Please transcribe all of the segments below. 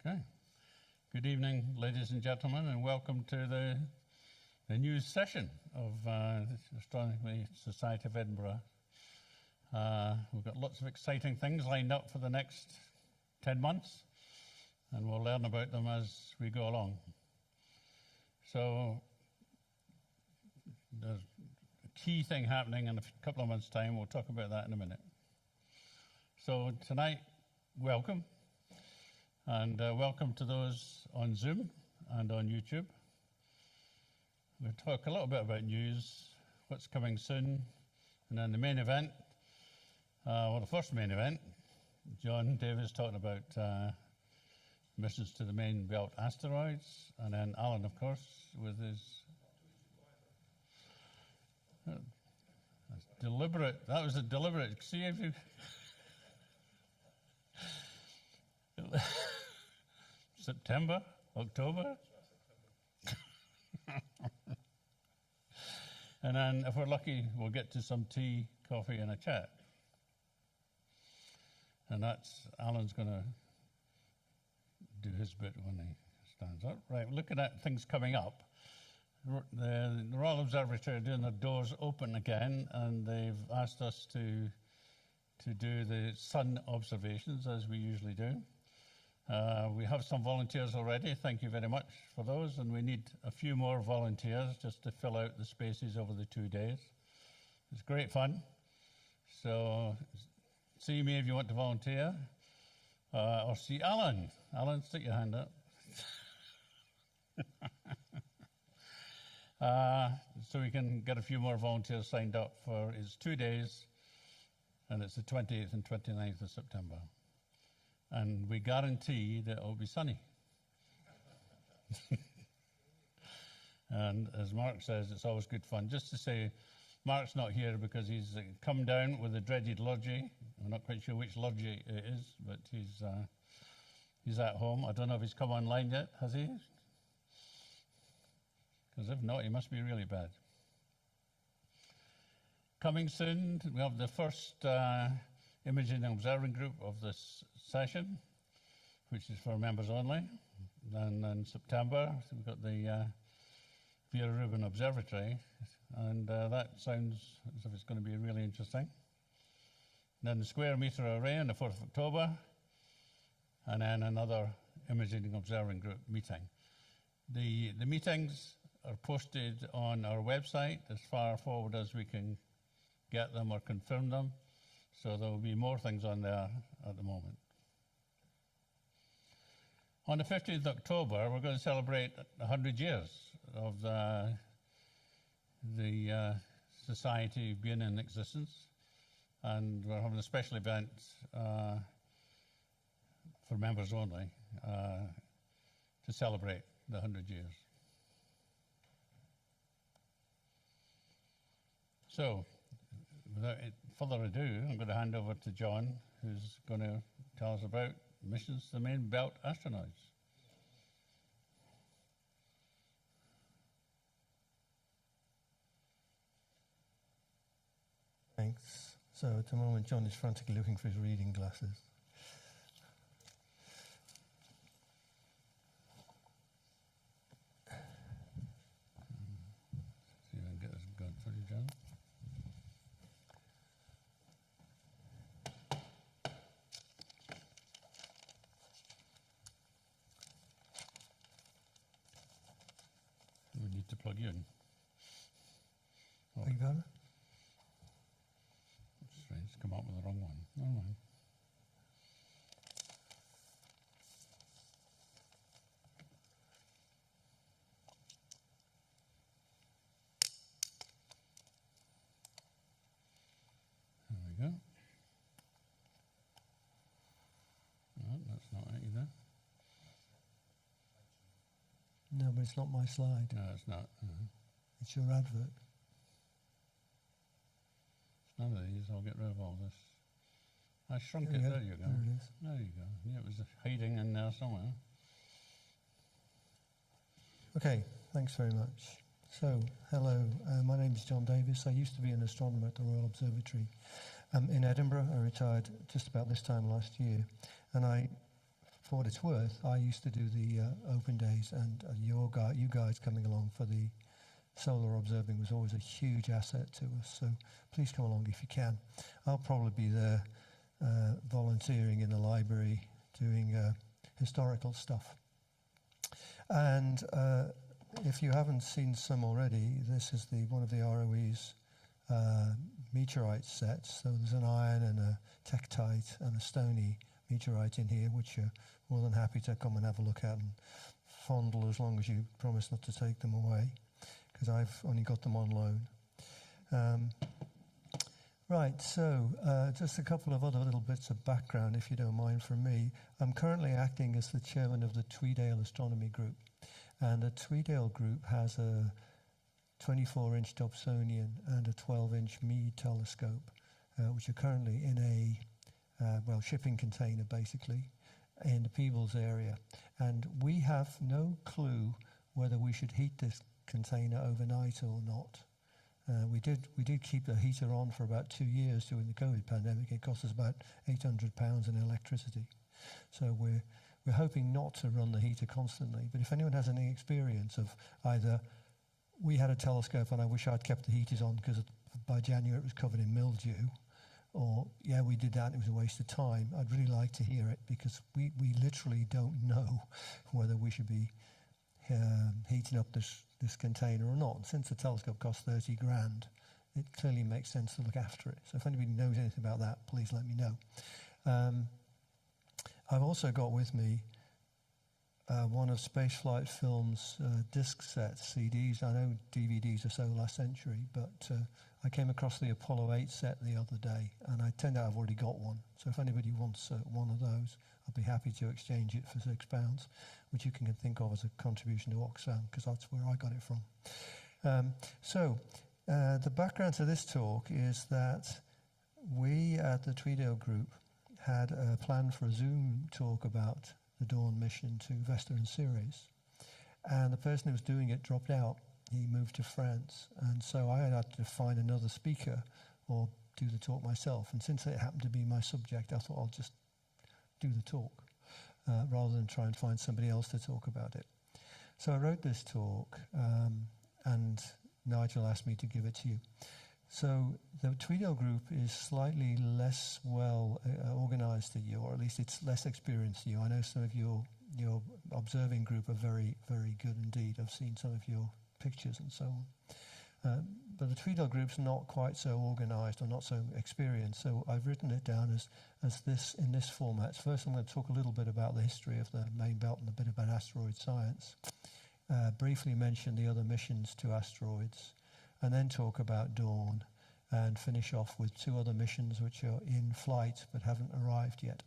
Okay. Good evening, ladies and gentlemen, and welcome to the news session of the Astronomy Society of Edinburgh. We've got lots of exciting things lined up for the next 10 months, and we'll learn about them as we go along. So there's a key thing happening in a couple of months' time. We'll talk about that in a minute. So tonight, welcome. And welcome to those on Zoom and on YouTube. We'll talk a little bit about news, what's coming soon, and then the main event. The first main event, John Davies talking about missions to the main belt asteroids, and then Alan, of course, with his deliberate. That was a deliberate. See if you. September, October. And then, if we're lucky, we'll get to some tea, coffee, and a chat. And that's Alan's going to do his bit when he stands up. Right, looking at things coming up. The Royal Observatory are doing their doors open again, and they've asked us to do the sun observations, as we usually do. We have some volunteers already. Thank you very much for those. And we need a few more volunteers just to fill out the spaces over the 2 days. It's great fun. So see me if you want to volunteer. Or see Alan. Alan, stick your hand up. So we can get a few more volunteers signed up for it's 2 days. And it's the 28th and 29th of September. And we guarantee that it'll be sunny. And as Mark says, it's always good fun. Just to say, Mark's not here because he's come down with a dreaded lurgy. I'm not quite sure which lurgy it is, but he's at home. I don't know if he's come online yet, has he? Because if not, he must be really bad. Coming soon, we have the first imaging and observing group of this session, which is for members only. Then in September, we've got the Vera Rubin Observatory, and that sounds as if it's going to be really interesting. Then the Square Meter Array on the 4th of October, and then another imaging and observing group meeting. The meetings are posted on our website as far forward as we can get them or confirm them. So there will be more things on there at the moment. On the 15th of October, we're going to celebrate 100 years of the Society being in existence. And we're having a special event for members only to celebrate the 100 years. So, without further ado, I'm going to hand over to John, who's going to tell us about missions to the main belt asteroids. Thanks. So at the moment, John is frantically looking for his reading glasses. See if I can get this going for you, John. We need to plug you in. Oh. Beg your pardon? It's come up with the wrong one. Never mind. There we go. No, that's not it either. No, but it's not my slide. No, it's not. It's your advert. It's none of these. I'll get rid of all this. I shrunk There it. you There you go. There it is. There you go. Yeah, it was hiding in there somewhere. Okay, thanks very much. So, hello, my name is John Davies. I used to be an astronomer at the Royal Observatory in Edinburgh. I retired just about this time last year. And I for what it's worth, I used to do the open days, and you guys coming along for the solar observing was always a huge asset to us. So please come along if you can. I'll probably be there volunteering in the library doing historical stuff. And if you haven't seen some already, this is one of the ROE's meteorite sets. So there's an iron and a tektite and a stony meteorite in here, which you're more than happy to come and have a look at and fondle as long as you promise not to take them away, because I've only got them on loan. Right, so just a couple of other little bits of background, if you don't mind, from me. I'm currently acting as the chairman of the Tweedale Astronomy Group, and the Tweedale Group has a 24-inch Dobsonian and a 12-inch Meade telescope, which are currently in a shipping container, basically, in the Peebles area. And we have no clue whether we should heat this container overnight or not. We did keep the heater on for about 2 years during the COVID pandemic. It cost us about £800 in electricity. So we're hoping not to run the heater constantly. But if anyone has any experience of either we had a telescope and I wish I'd kept the heaters on because by January it was covered in mildew, or yeah, we did that and it was a waste of time, I'd really like to hear it, because we literally don't know whether we should be heating up this container or not. Since the telescope costs 30 grand, it clearly makes sense to look after it. So if anybody knows anything about that, please let me know. I've also got with me one of Spaceflight Films' disc sets, CDs. I know DVDs are so last century, but I came across the Apollo 8 set the other day, and I turned out I've already got one. So if anybody wants one of those, I'll be happy to exchange it for £6, which you can think of as a contribution to Oxfam, because that's where I got it from. The background to this talk is that we at the Tweedale Group had a plan for a Zoom talk about the Dawn mission to Vesta and Ceres, and the person who was doing it dropped out. He moved to France, and so I had to find another speaker or do the talk myself. And since it happened to be my subject, I thought I'll just do the talk rather than try and find somebody else to talk about it. So I wrote this talk, and Nigel asked me to give it to you. So the Tweedale Group is slightly less well organised than you, or at least it's less experienced than you. I know some of your observing group are very, very good indeed. I've seen some of your pictures and so on. But the Tweedale Group's not quite so organised or not so experienced. So I've written it down as this in this format. First, I'm going to talk a little bit about the history of the main belt and a bit about asteroid science. Briefly mention the other missions to asteroids, and then talk about Dawn, and finish off with 2 other missions which are in flight but haven't arrived yet.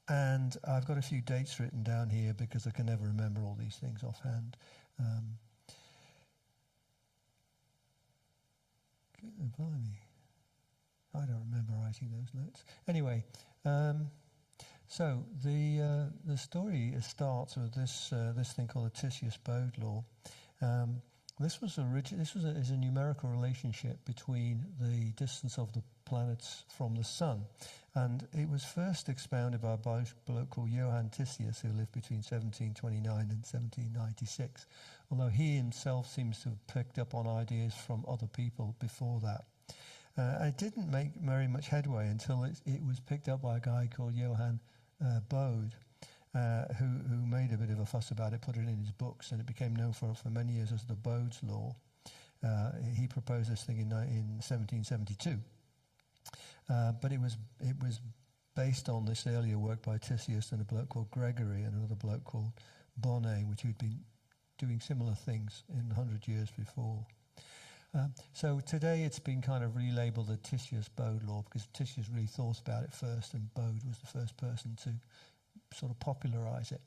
And I've got a few dates written down here because I can never remember all these things offhand. Blimey, I don't remember writing those notes. Anyway, so the story starts with this thing called the Titius-Bode law. This is a numerical relationship between the distance of the planets from the sun, and it was first expounded by a bloke called Johann Titius, who lived between 1729 and 1796, although he himself seems to have picked up on ideas from other people before that. It didn't make very much headway until it was picked up by a guy called Johann Bode, who made a bit of a fuss about it, put it in his books, and it became known for many years as the Bode's law. He proposed this thing in 1772, but it was based on this earlier work by Titius and a bloke called Gregory and another bloke called Bonnet, which had been doing similar things in 100 years before. So today it's been kind of relabeled the Titius-Bode law because Titius really thought about it first, and Bode was the first person to sort of popularize it.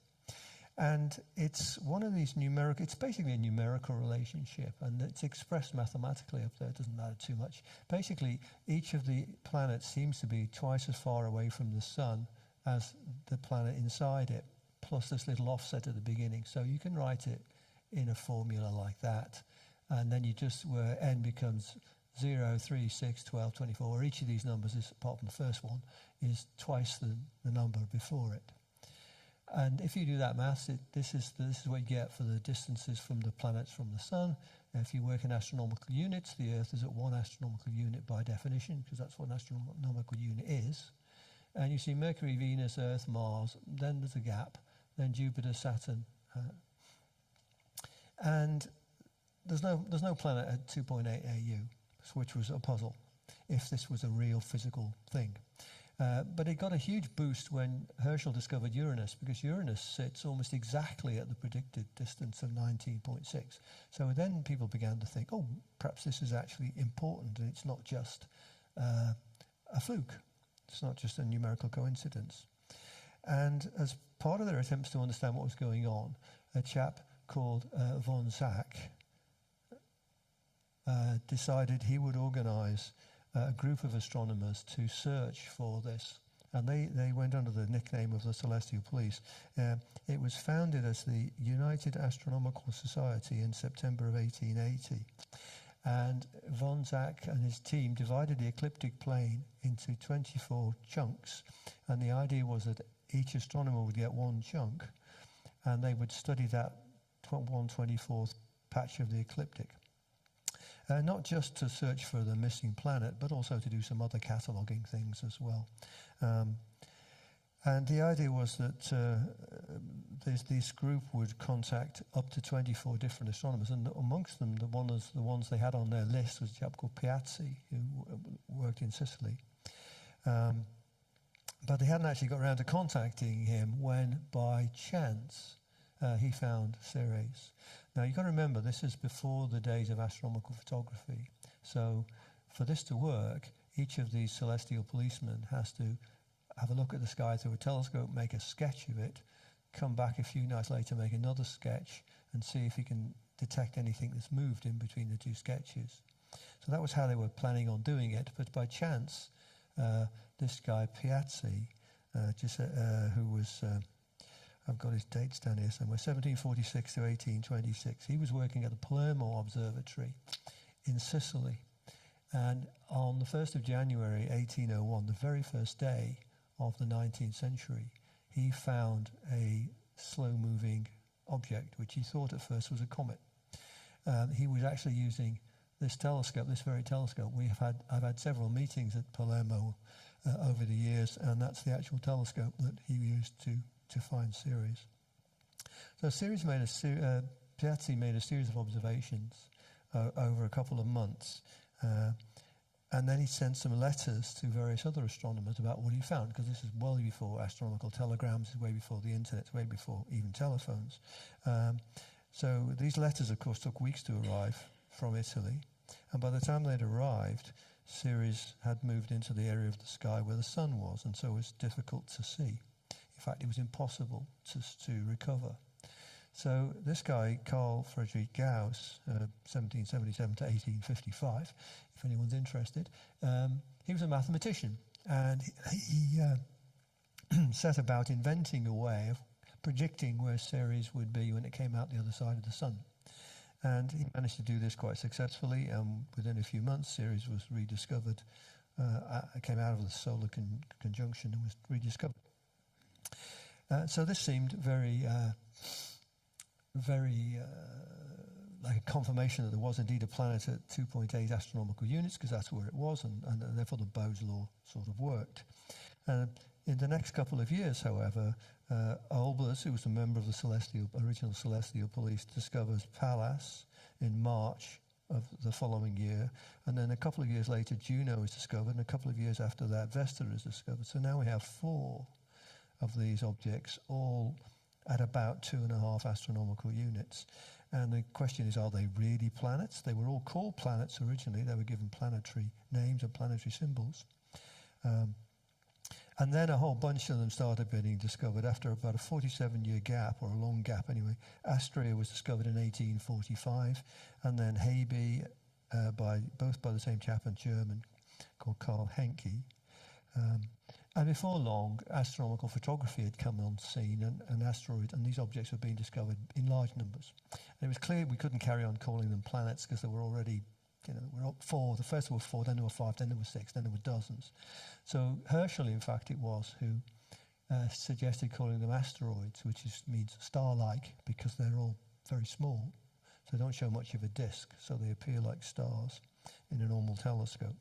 And it's one of these it's basically a numerical relationship, and it's expressed mathematically up there. It doesn't matter too much. Basically, each of the planets seems to be twice as far away from the sun as the planet inside it, plus this little offset at the beginning. So you can write it in a formula like that, and then you just, where n becomes 0, 3, 6, 12, 24, each of these numbers, apart from the first one, is twice the number before it. And if you do that maths, this is what you get for the distances from the planets from the sun. If you work in astronomical units, the Earth is at 1 astronomical unit by definition, because that's what an astronomical unit is. And you see Mercury, Venus, Earth, Mars, then there's a gap, then Jupiter, Saturn. And there's no planet at 2.8 AU, which was a puzzle, if this was a real physical thing. But it got a huge boost when Herschel discovered Uranus, because Uranus sits almost exactly at the predicted distance of 19.6. So then people began to think, oh, perhaps this is actually important, and it's not just a fluke. It's not just a numerical coincidence. And as part of their attempts to understand what was going on, a chap called von Zach decided he would organize a group of astronomers to search for this. And they went under the nickname of the Celestial Police. It was founded as the United Astronomical Society in September of 1880. And von Zach and his team divided the ecliptic plane into 24 chunks. And the idea was that each astronomer would get one chunk, and they would study that 1/24th patch of the ecliptic. Not just to search for the missing planet, but also to do some other cataloguing things as well. And the idea was that this group would contact up to 24 different astronomers, and amongst them, the ones they had on their list was a chap called Piazzi, who worked in Sicily. But they hadn't actually got around to contacting him when, by chance, he found Ceres. Now, you've got to remember, this is before the days of astronomical photography. So for this to work, each of these celestial policemen has to have a look at the sky through a telescope, make a sketch of it, come back a few nights later, make another sketch, and see if he can detect anything that's moved in between the two sketches. So that was how they were planning on doing it. But by chance, this guy, Piazzi, who was... I've got his dates down here somewhere, 1746 to 1826. He was working at the Palermo Observatory in Sicily. And on the 1st of January 1801, the very first day of the 19th century, he found a slow-moving object, which he thought at first was a comet. He was actually using this telescope, this very telescope. I've had several meetings at Palermo over the years, and that's the actual telescope that he used to find Ceres. So Piazzi made a series of observations over a couple of months, and then he sent some letters to various other astronomers about what he found, because this is well before astronomical telegrams, way before the internet, way before even telephones. So these letters, of course, took weeks to arrive from Italy, and by the time they'd arrived, Ceres had moved into the area of the sky where the sun was, and so it was difficult to see. In fact, it was impossible to recover. So this guy, Carl Friedrich Gauss, 1777 to 1855, if anyone's interested, he was a mathematician, and he set about inventing a way of predicting where Ceres would be when it came out the other side of the sun. And he managed to do this quite successfully, and within a few months, Ceres was rediscovered, came out of the solar conjunction and was rediscovered. So this seemed very like a confirmation that there was indeed a planet at 2.8 astronomical units, because that's where it was, and therefore the Bode's law sort of worked. In the next couple of years, however, Olbers, who was a member of the original Celestial Police, discovers Pallas in March of the following year, and then a couple of years later Juno is discovered, and a couple of years after that Vesta is discovered. So now we have 4 of these objects, all at about 2.5 astronomical units. And the question is, are they really planets? They were all called planets originally. They were given planetary names and planetary symbols. And then a whole bunch of them started being discovered after about a 47-year gap, or a long gap anyway. Astrea was discovered in 1845, and then Hebe, both by the same chap, a German called Karl Henke. And before long, astronomical photography had come on scene, and asteroids and these objects were being discovered in large numbers. And it was clear we couldn't carry on calling them planets, because there were already, we're up 4. The first there were 4, then there were 5, then there were 6, then there were dozens. So Herschel, in fact, it was who suggested calling them asteroids, which means star-like because they're all very small, so they don't show much of a disk, so they appear like stars in a normal telescope.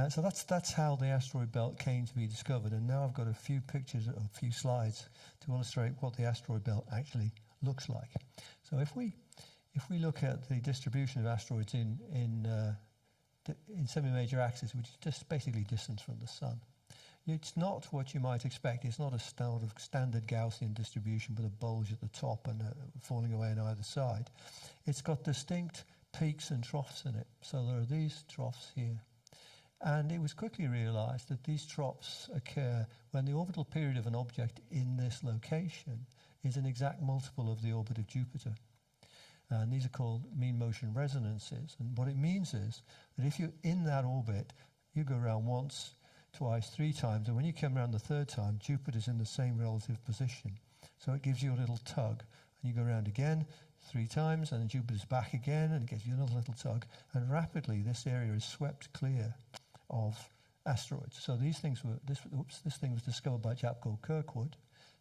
So that's how the asteroid belt came to be discovered, and now I've got a few pictures, a few slides to illustrate what the asteroid belt actually looks like. So if we look at the distribution of asteroids in semi-major axis, which is just basically distance from the sun, it's not what you might expect. It's not a sort of standard Gaussian distribution with a bulge at the top and falling away on either side. It's got distinct peaks and troughs in it. So there are these troughs here. And it was quickly realized that these troughs occur when the orbital period of an object in this location is an exact multiple of the orbit of Jupiter. And these are called mean motion resonances. And what it means is that if you're in that orbit, you go around once, twice, 3 times, and when you come around the 3rd time, Jupiter's in the same relative position. So it gives you a little tug. And you go around again 3 times, and then Jupiter's back again, and it gives you another little tug. And rapidly, this area is swept clear of asteroids. So these things were, this thing was discovered by a chap called Kirkwood.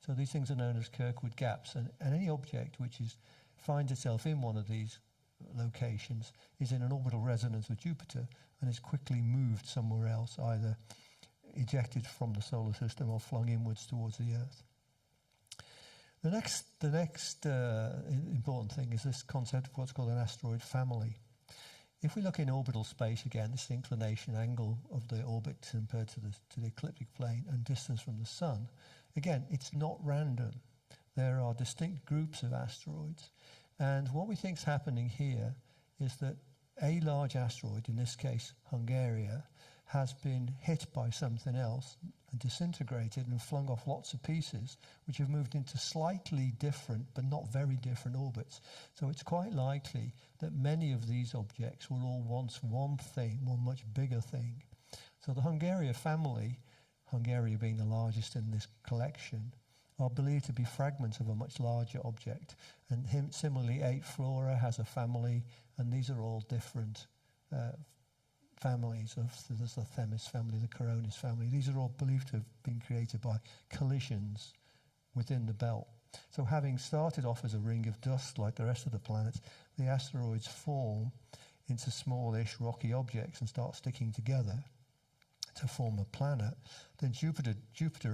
So these things are known as Kirkwood gaps. And any object which finds itself in one of these locations is in an orbital resonance with Jupiter and is quickly moved somewhere else, either ejected from the solar system or flung inwards towards the Earth. The next important thing is this concept of what's called an asteroid family. If we look in orbital space again, this inclination angle of the orbit compared to the ecliptic plane and distance from the sun, again, it's not random. There are distinct groups of asteroids. And what we think is happening here is that a large asteroid, in this case Hungaria, has been hit by something else and disintegrated and flung off lots of pieces, which have moved into slightly different but not very different orbits. So it's quite likely that many of these objects were all once one thing, one much bigger thing. So the Hungaria family, Hungaria being the largest in this collection, are believed to be fragments of a much larger object. And similarly, 8 Flora has a family, and these are all different families. There's the Themis family, the Coronis family. These are all believed to have been created by collisions within the belt. So having started off as a ring of dust like the rest of the planets, the asteroids form into smallish rocky objects and start sticking together to form a planet. Then Jupiter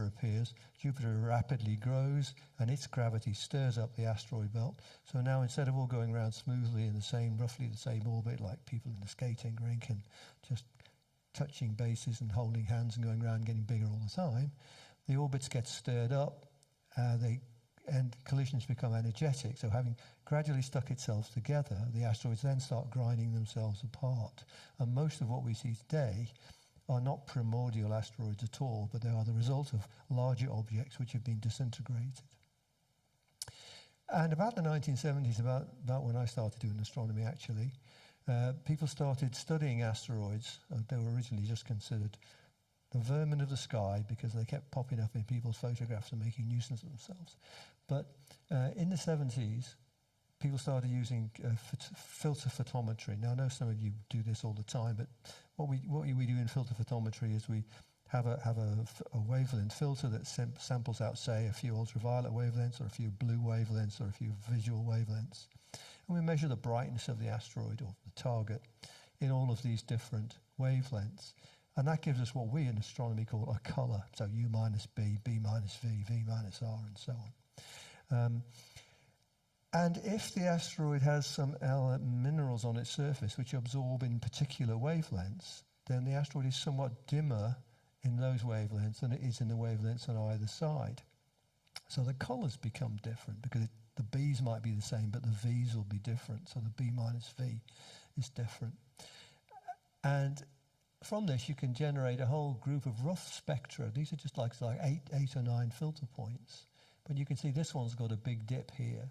appears. Jupiter rapidly grows, and its gravity stirs up the asteroid belt. So now, instead of all going around smoothly in roughly the same orbit, like people in a skating rink and just touching bases and holding hands and going around and getting bigger all the time, the orbits get stirred up, and collisions become energetic. So having gradually stuck itself together, the asteroids then start grinding themselves apart. And most of what we see today are not primordial asteroids at all, but they are the result of larger objects which have been disintegrated. And about the 1970s, about when I started doing astronomy actually, people started studying asteroids. They were originally just considered the vermin of the sky because they kept popping up in people's photographs and making nuisance of themselves. But in the 70s, people started using filter photometry. Now, I know some of you do this all the time, but what we do in filter photometry is we have a wavelength filter that samples out, say, a few ultraviolet wavelengths or a few blue wavelengths or a few visual wavelengths. And we measure the brightness of the asteroid or the target in all of these different wavelengths. And that gives us what we in astronomy call a color. So U minus B, B minus V, V minus R, and so on. And if the asteroid has some minerals on its surface which absorb in particular wavelengths, then the asteroid is somewhat dimmer in those wavelengths than it is in the wavelengths on either side. So the colors become different because the B's might be the same, but the V's will be different. So the B minus V is different. And from this, you can generate a whole group of rough spectra. These are just like 8 or 9 filter points. But you can see this one's got a big dip here,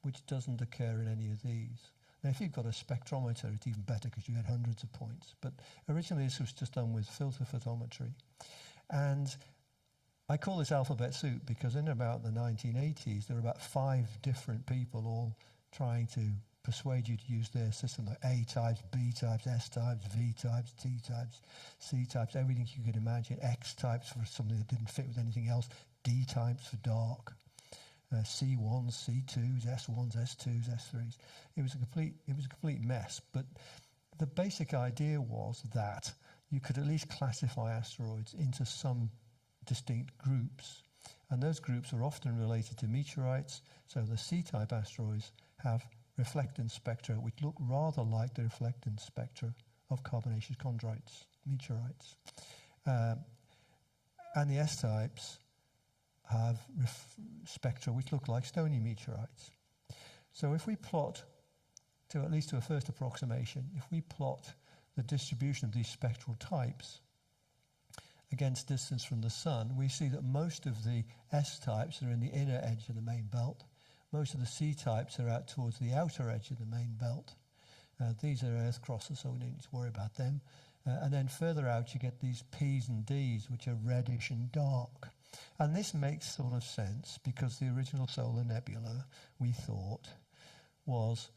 which doesn't occur in any of these. Now, if you've got a spectrometer, it's even better because you get hundreds of points. But originally, this was just done with filter photometry. And I call this alphabet soup because in about the 1980s, there were about 5 different people all trying to persuade you to use their system, like A types, B types, S types, V types, T types, C types, everything you could imagine, X types for something that didn't fit with anything else, D types for dark, C1s, C2s, S1s, S2s, S3s. It was a complete mess, but the basic idea was that you could at least classify asteroids into some distinct groups, and those groups are often related to meteorites. So the C-type asteroids have reflectance spectra which look rather like the reflectance spectra of carbonaceous chondrites, meteorites. And the S-types have spectra which look like stony meteorites. So if we plot, at least to a first approximation, if we plot the distribution of these spectral types against distance from the sun, we see that most of the S-types are in the inner edge of the main belt. Most of the C-types are out towards the outer edge of the main belt. These are Earth crossers, so we don't need to worry about them. And then further out, you get these P's and D's, which are reddish and dark. And this makes sort of sense because the original solar nebula, we thought, was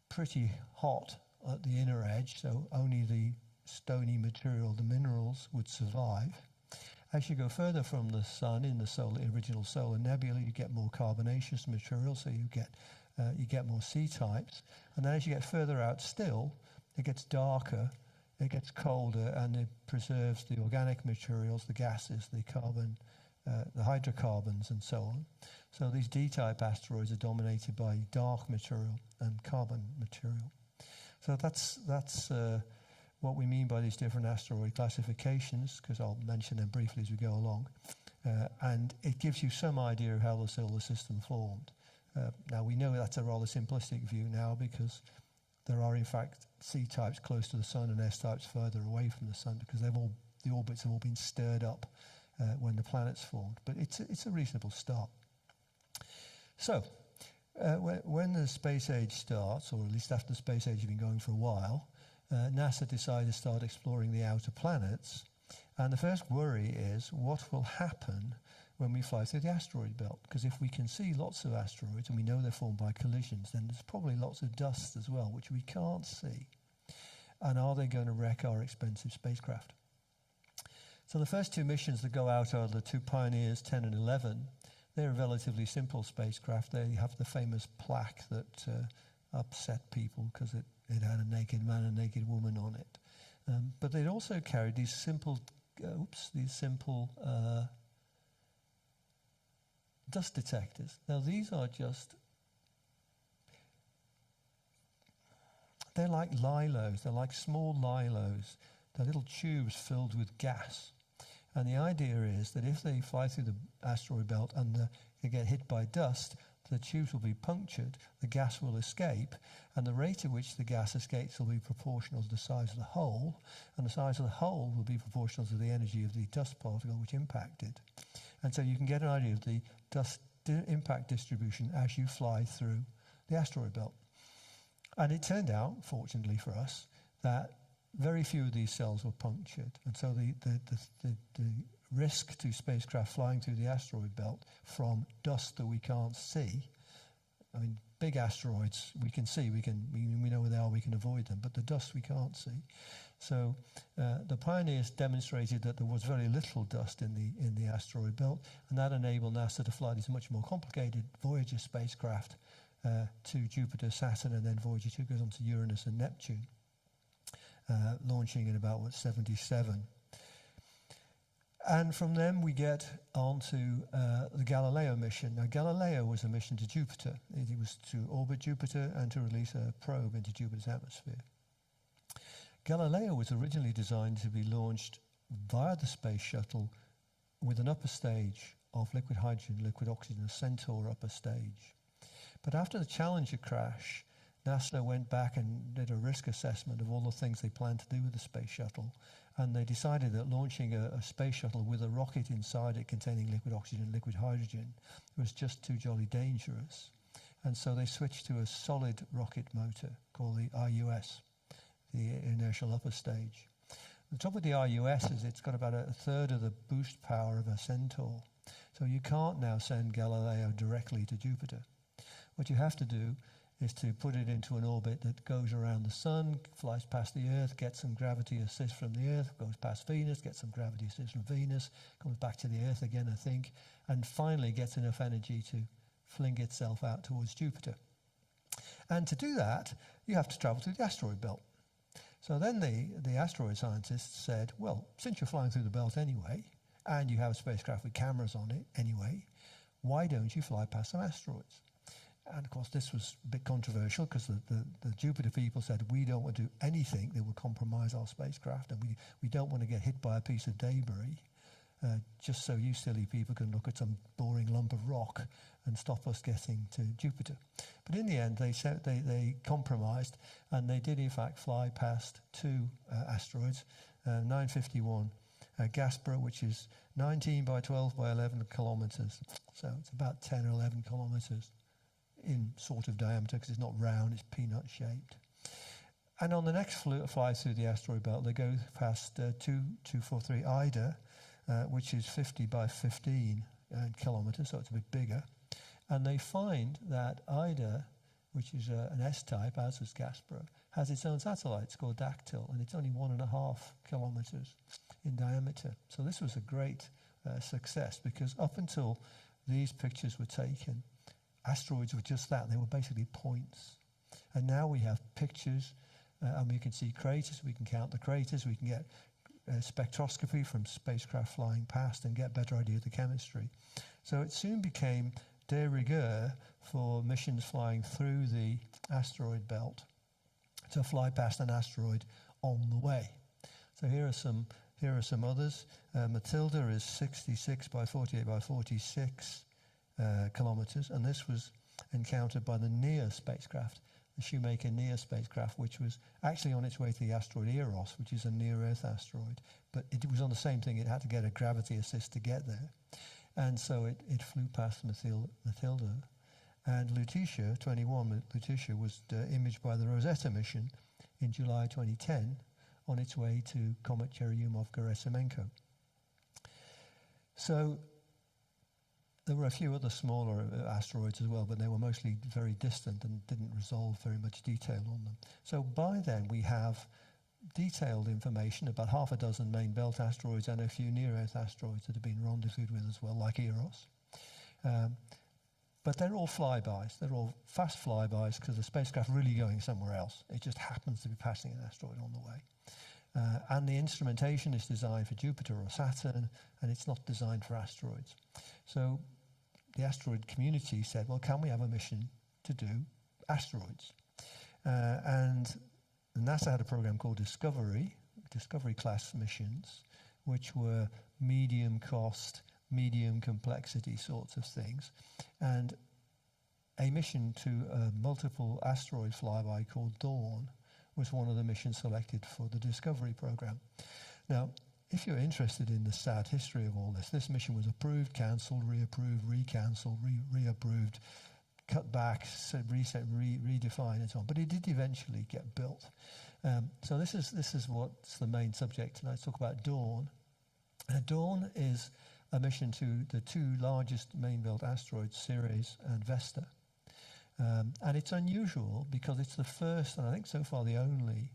pretty hot at the inner edge, so only the stony material, the minerals, would survive. As you go further from the sun in the original solar nebula, you get more carbonaceous material, so you get more C-types. And then as you get further out still, it gets darker, it gets colder, and it preserves the organic materials, the gases, the carbon, the hydrocarbons, and so on. So these D-type asteroids are dominated by dark material and carbon material. So that's what we mean by these different asteroid classifications, because I'll mention them briefly as we go along. And it gives you some idea of how the solar system formed. Now, we know that's a rather simplistic view now because there are, in fact, C-types close to the sun and S-types further away from the sun because the orbits have all been stirred up when the planets formed. But it's a reasonable start. So, when the space age starts, or at least after the space age has been going for a while, NASA decided to start exploring the outer planets. And the first worry is what will happen when we fly through the asteroid belt? Because if we can see lots of asteroids, and we know they're formed by collisions, then there's probably lots of dust as well, which we can't see. And are they going to wreck our expensive spacecraft? So the first two missions that go out are the two Pioneers 10 and 11. They're a relatively simple spacecraft. They have the famous plaque that upset people because it had a naked man and a naked woman on it. But they'd also carried these simple dust detectors. Now these are they're like lilos. They're like small lilos. They're little tubes filled with gas. And the idea is that if they fly through the asteroid belt and they get hit by dust, the tubes will be punctured, the gas will escape, and the rate at which the gas escapes will be proportional to the size of the hole, and the size of the hole will be proportional to the energy of the dust particle which impacted. And so you can get an idea of the dust impact distribution as you fly through the asteroid belt. And it turned out, fortunately for us, that very few of these cells were punctured. And so the risk to spacecraft flying through the asteroid belt from dust that we can't see, I mean, big asteroids we can see, we know where they are, we can avoid them, but the dust we can't see. So the Pioneers demonstrated that there was very little dust in the asteroid belt, and that enabled NASA to fly these much more complicated Voyager spacecraft to Jupiter, Saturn, and then Voyager 2 goes on to Uranus and Neptune, launching in about 77. And from them we get on to the Galileo mission. Now Galileo was a mission to Jupiter. It was to orbit Jupiter and to release a probe into Jupiter's atmosphere. Galileo was originally designed to be launched via the space shuttle with an upper stage of liquid hydrogen, liquid oxygen, a Centaur upper stage. But after the Challenger crash, NASA went back and did a risk assessment of all the things they planned to do with the space shuttle, and they decided that launching a space shuttle with a rocket inside it containing liquid oxygen and liquid hydrogen was just too jolly dangerous. And so they switched to a solid rocket motor called the IUS, the inertial upper stage. The trouble with the IUS is it's got about a third of the boost power of a Centaur. So you can't now send Galileo directly to Jupiter. What you have to do is to put it into an orbit that goes around the sun, flies past the Earth, gets some gravity assist from the Earth, goes past Venus, gets some gravity assist from Venus, comes back to the Earth again, I think, and finally gets enough energy to fling itself out towards Jupiter. And to do that, you have to travel through the asteroid belt. So then the asteroid scientists said, well, since you're flying through the belt anyway, and you have a spacecraft with cameras on it anyway, why don't you fly past some asteroids? And of course, this was a bit controversial because the Jupiter people said, we don't want to do anything that will compromise our spacecraft, and we don't want to get hit by a piece of debris, just so you silly people can look at some boring lump of rock and stop us getting to Jupiter. But in the end, they compromised, and they did in fact fly past two asteroids, 951 Gaspra, which is 19 by 12 by 11 kilometers. So it's about 10 or 11 kilometers in sort of diameter, because it's not round, it's peanut shaped. And on the next fly through the asteroid belt, they go past 243 Ida, which is 50 by 15 kilometers, so it's a bit bigger. And they find that Ida, which is an S-type, as is Gaspra, has its own satellite. It's called Dactyl, and it's only 1.5 kilometers in diameter. So this was a great success, because up until these pictures were taken, asteroids were just that. They were basically points. And now we have pictures, and we can see craters. We can count the craters. We can get spectroscopy from spacecraft flying past and get a better idea of the chemistry. So it soon became de rigueur for missions flying through the asteroid belt to fly past an asteroid on the way. So here are some others. Matilda is 66 by 48 by 46 kilometers, and this was encountered by the NEA spacecraft, the Shoemaker NEA spacecraft, which was actually on its way to the asteroid EROS, which is a near-Earth asteroid, but it was on the same thing. It had to get a gravity assist to get there, and so it flew past Matilda. And Lutetia, 21, Lutetia was imaged by the Rosetta mission in July 2010 on its way to Comet Churyumov-Gerasimenko. So there were a few other smaller asteroids as well, but they were mostly very distant and didn't resolve very much detail on them. So by then we have detailed information about half a dozen main belt asteroids and a few near-Earth asteroids that have been rendezvoused with as well, like Eros. But they're all flybys. They're all fast flybys because the spacecraft really going somewhere else. It just happens to be passing an asteroid on the way. And the instrumentation is designed for Jupiter or Saturn, and it's not designed for asteroids. So the asteroid community said, well, can we have a mission to do asteroids? And NASA had a program called Discovery class missions, which were medium cost, medium complexity sorts of things. And a mission to a multiple asteroid flyby called Dawn was one of the missions selected for the Discovery program. Now, if you're interested in the sad history of all this, this mission was approved, cancelled, reapproved, recancelled, reapproved, cut back, reset, redefined, and so on. But it did eventually get built. So this is what's the main subject tonight. Let's talk about Dawn. Dawn is a mission to the two largest main belt asteroids, Ceres and Vesta. And it's unusual because it's the first, and I think so far the only,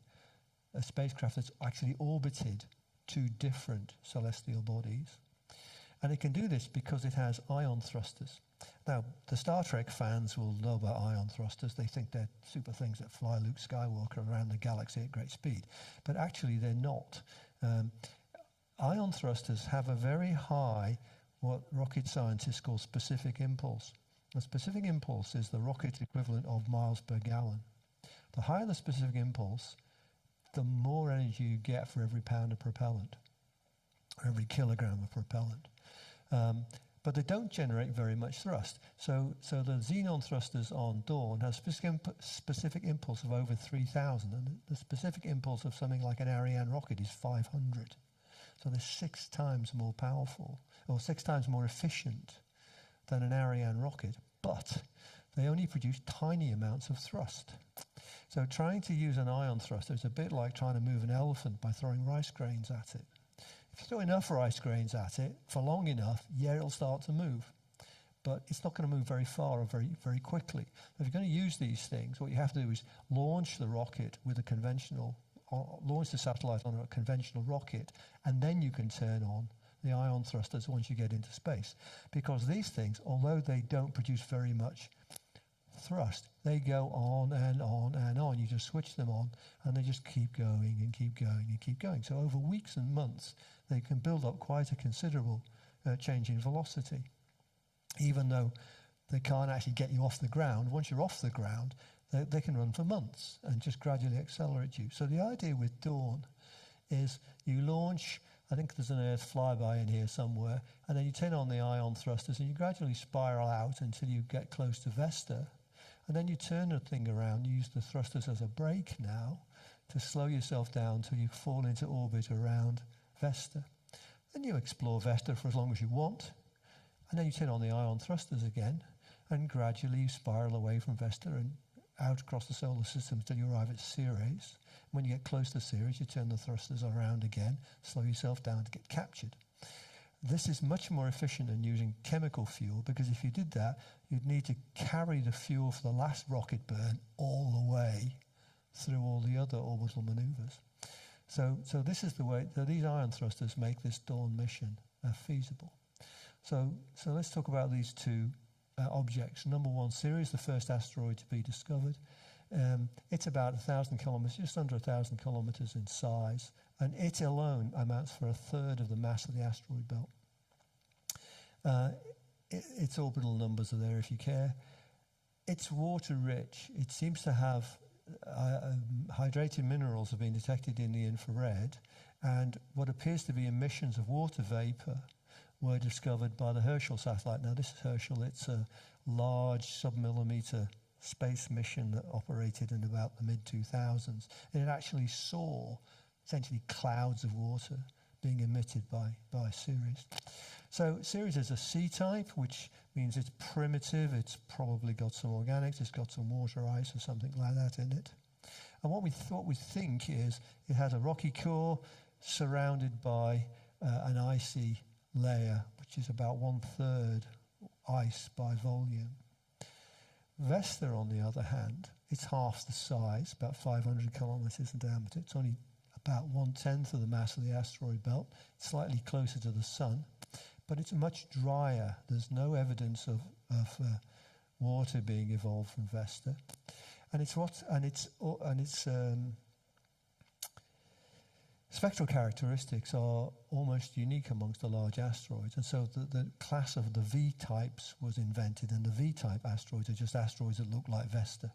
spacecraft that's actually orbited two different celestial bodies. And it can do this because it has ion thrusters. Now, the Star Trek fans will know about ion thrusters. They think they're super things that fly Luke Skywalker around the galaxy at great speed. But actually, they're not. Ion thrusters have a very high, what rocket scientists call specific impulse. The specific impulse is the rocket equivalent of miles per gallon. The higher the specific impulse, the more energy you get for every pound of propellant, or every kilogram of propellant. But they don't generate very much thrust. So the xenon thrusters on Dawn have specific impulse of over 3,000, and the specific impulse of something like an Ariane rocket is 500. So they're 6 times more powerful, or 6 times more efficient than an Ariane rocket, but they only produce tiny amounts of thrust. So trying to use an ion thruster is a bit like trying to move an elephant by throwing rice grains at it. If you throw enough rice grains at it for long enough, yeah, it'll start to move. but it's not going to move very far or very, very quickly. If you're going to use these things, what you have to do is launch the rocket with a conventional, launch the satellite on a conventional rocket, and then you can turn on the ion thrusters once you get into space. Because these things, although they don't produce very much thrust, they go on and on and on. You just switch them on, and they just keep going and keep going and keep going. So over weeks and months, they can build up quite a considerable change in velocity, even though they can't actually get you off the ground. Once you're off the ground, they can run for months and just gradually accelerate you. So the idea with Dawn is you launch, I think there's an Earth flyby in here somewhere, and then you turn on the ion thrusters and you gradually spiral out until you get close to Vesta. And then you turn the thing around, you use the thrusters as a brake now to slow yourself down till you fall into orbit around Vesta. Then you explore Vesta for as long as you want, and then you turn on the ion thrusters again, and gradually you spiral away from Vesta and out across the solar system until you arrive at Ceres. When you get close to Ceres, you turn the thrusters around again, slow yourself down to get captured. This is much more efficient than using chemical fuel, because if you did that, you'd need to carry the fuel for the last rocket burn all the way through all the other orbital maneuvers. So this is the way that these ion thrusters make this Dawn mission feasible. So let's talk about these two objects. Number one, Ceres, the first asteroid to be discovered. It's about 1,000 kilometers, just under 1,000 kilometers in size, and it alone amounts for a third of the mass of the asteroid belt. Its orbital numbers are there if you care. It's water rich. It seems to have hydrated minerals have been detected in the infrared, and what appears to be emissions of water vapor were discovered by the Herschel satellite. Now, this is Herschel. It's a large sub-millimeter space mission that operated in about the mid-2000s. And it actually saw essentially clouds of water being emitted by Ceres. So Ceres is a C-type, which means it's primitive. It's probably got some organics. It's got some water ice or something like that in it. And what we think is it has a rocky core surrounded by an icy layer, which is about 1/3 ice by volume. Vesta, on the other hand, it's half the size, about 500 kilometers in diameter. It's only about 1/10 of the mass of the asteroid belt. It's slightly closer to the sun, but it's much drier. There's no evidence of water being evolved from Vesta, and its spectral characteristics are almost unique amongst the large asteroids, and so the class of the V-types was invented, and the V-type asteroids are just asteroids that look like Vesta.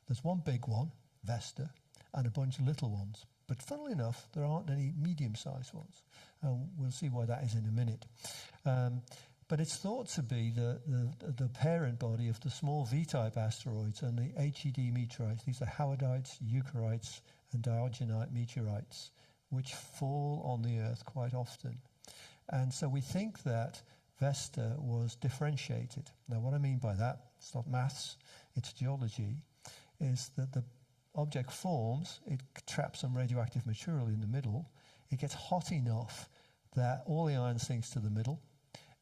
There's one big one, Vesta, and a bunch of little ones. But funnily enough, there aren't any medium-sized ones. We'll see why that is in a minute. But it's thought to be the parent body of the small V-type asteroids and the HED meteorites. These are Howardites, Eucharites, and Diogenite meteorites, which fall on the Earth quite often. And so we think that Vesta was differentiated. Now, what I mean by that, it's not maths, it's geology, is that the object forms, it traps some radioactive material in the middle, it gets hot enough that all the iron sinks to the middle,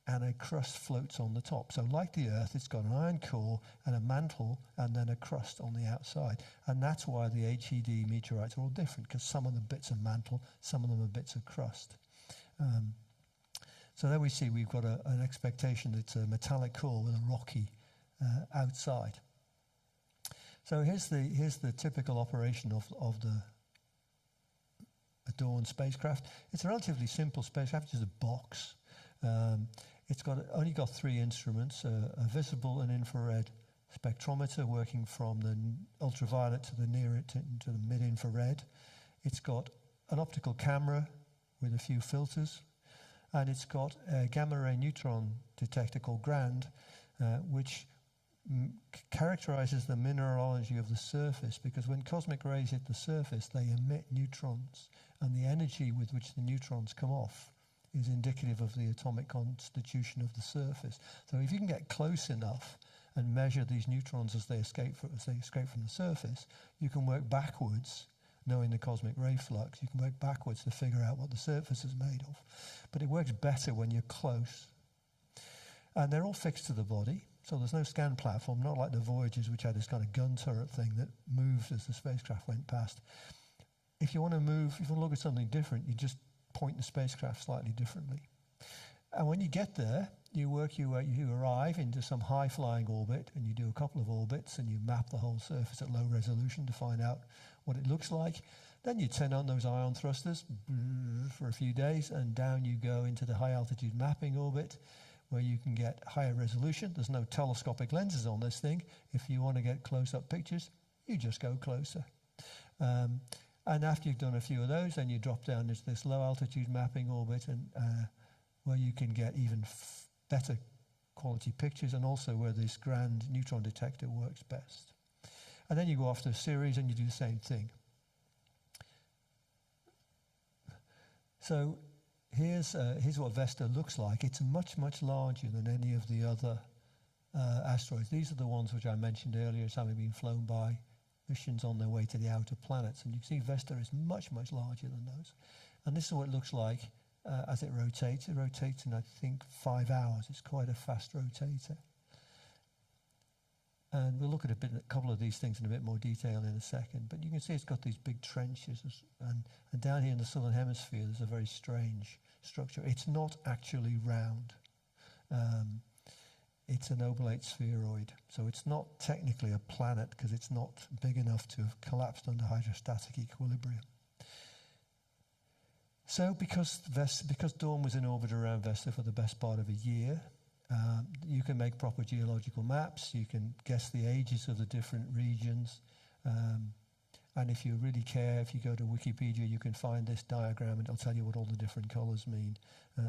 and a crust floats on the top. So like the Earth, it's got an iron core and a mantle and then a crust on the outside. And that's why the HED meteorites are all different, because some of them are bits of mantle, some of them are bits of crust. So there we see we've got an expectation that it's a metallic core with a rocky outside. So here's the typical operation of the Dawn spacecraft. It's a relatively simple spacecraft, just a box. It's only got 3 instruments, a visible and infrared spectrometer working from the ultraviolet to the near to the mid-infrared. It's got an optical camera with a few filters, and it's got a gamma-ray neutron detector called GRAND, which characterizes the mineralogy of the surface, because when cosmic rays hit the surface, they emit neutrons, and the energy with which the neutrons come off is indicative of the atomic constitution of the surface. So if you can get close enough and measure these neutrons as they escape from the surface, you can work backwards, knowing the cosmic ray flux, you can work backwards to figure out what the surface is made of. But it works better when you're close. And they're all fixed to the body, so there's no scan platform, not like the Voyagers, which had this kind of gun turret thing that moved as the spacecraft went past. If you want to move, if you want to look at something different, you just point the spacecraft slightly differently. And when you get there, you arrive into some high-flying orbit, and you do a couple of orbits, and you map the whole surface at low resolution to find out what it looks like. Then you turn on those ion thrusters for a few days, and down you go into the high-altitude mapping orbit, where you can get higher resolution. There's no telescopic lenses on this thing. If you want to get close-up pictures, you just go closer. And after you've done a few of those, then you drop down into this low-altitude mapping orbit, and where you can get even better quality pictures, and also where this grand neutron detector works best. And then you go off to a series and you do the same thing. So here's what Vesta looks like. It's much, much larger than any of the other asteroids. These are the ones which I mentioned earlier as having been flown by missions on their way to the outer planets. And you can see Vesta is much, much larger than those. And this is what it looks like as it rotates. It rotates in, I think, 5 hours. It's quite a fast rotator. And we'll look at a couple of these things in a bit more detail in a second. But you can see it's got these big trenches. And down here in the southern hemisphere, there's a very strange structure. It's not actually round. It's an oblate spheroid. So it's not technically a planet because it's not big enough to have collapsed under hydrostatic equilibrium. So because Dawn was in orbit around Vesta for the best part of a year, you can make proper geological maps. You can guess the ages of the different regions. And if you really care, if you go to Wikipedia, you can find this diagram and it'll tell you what all the different colors mean.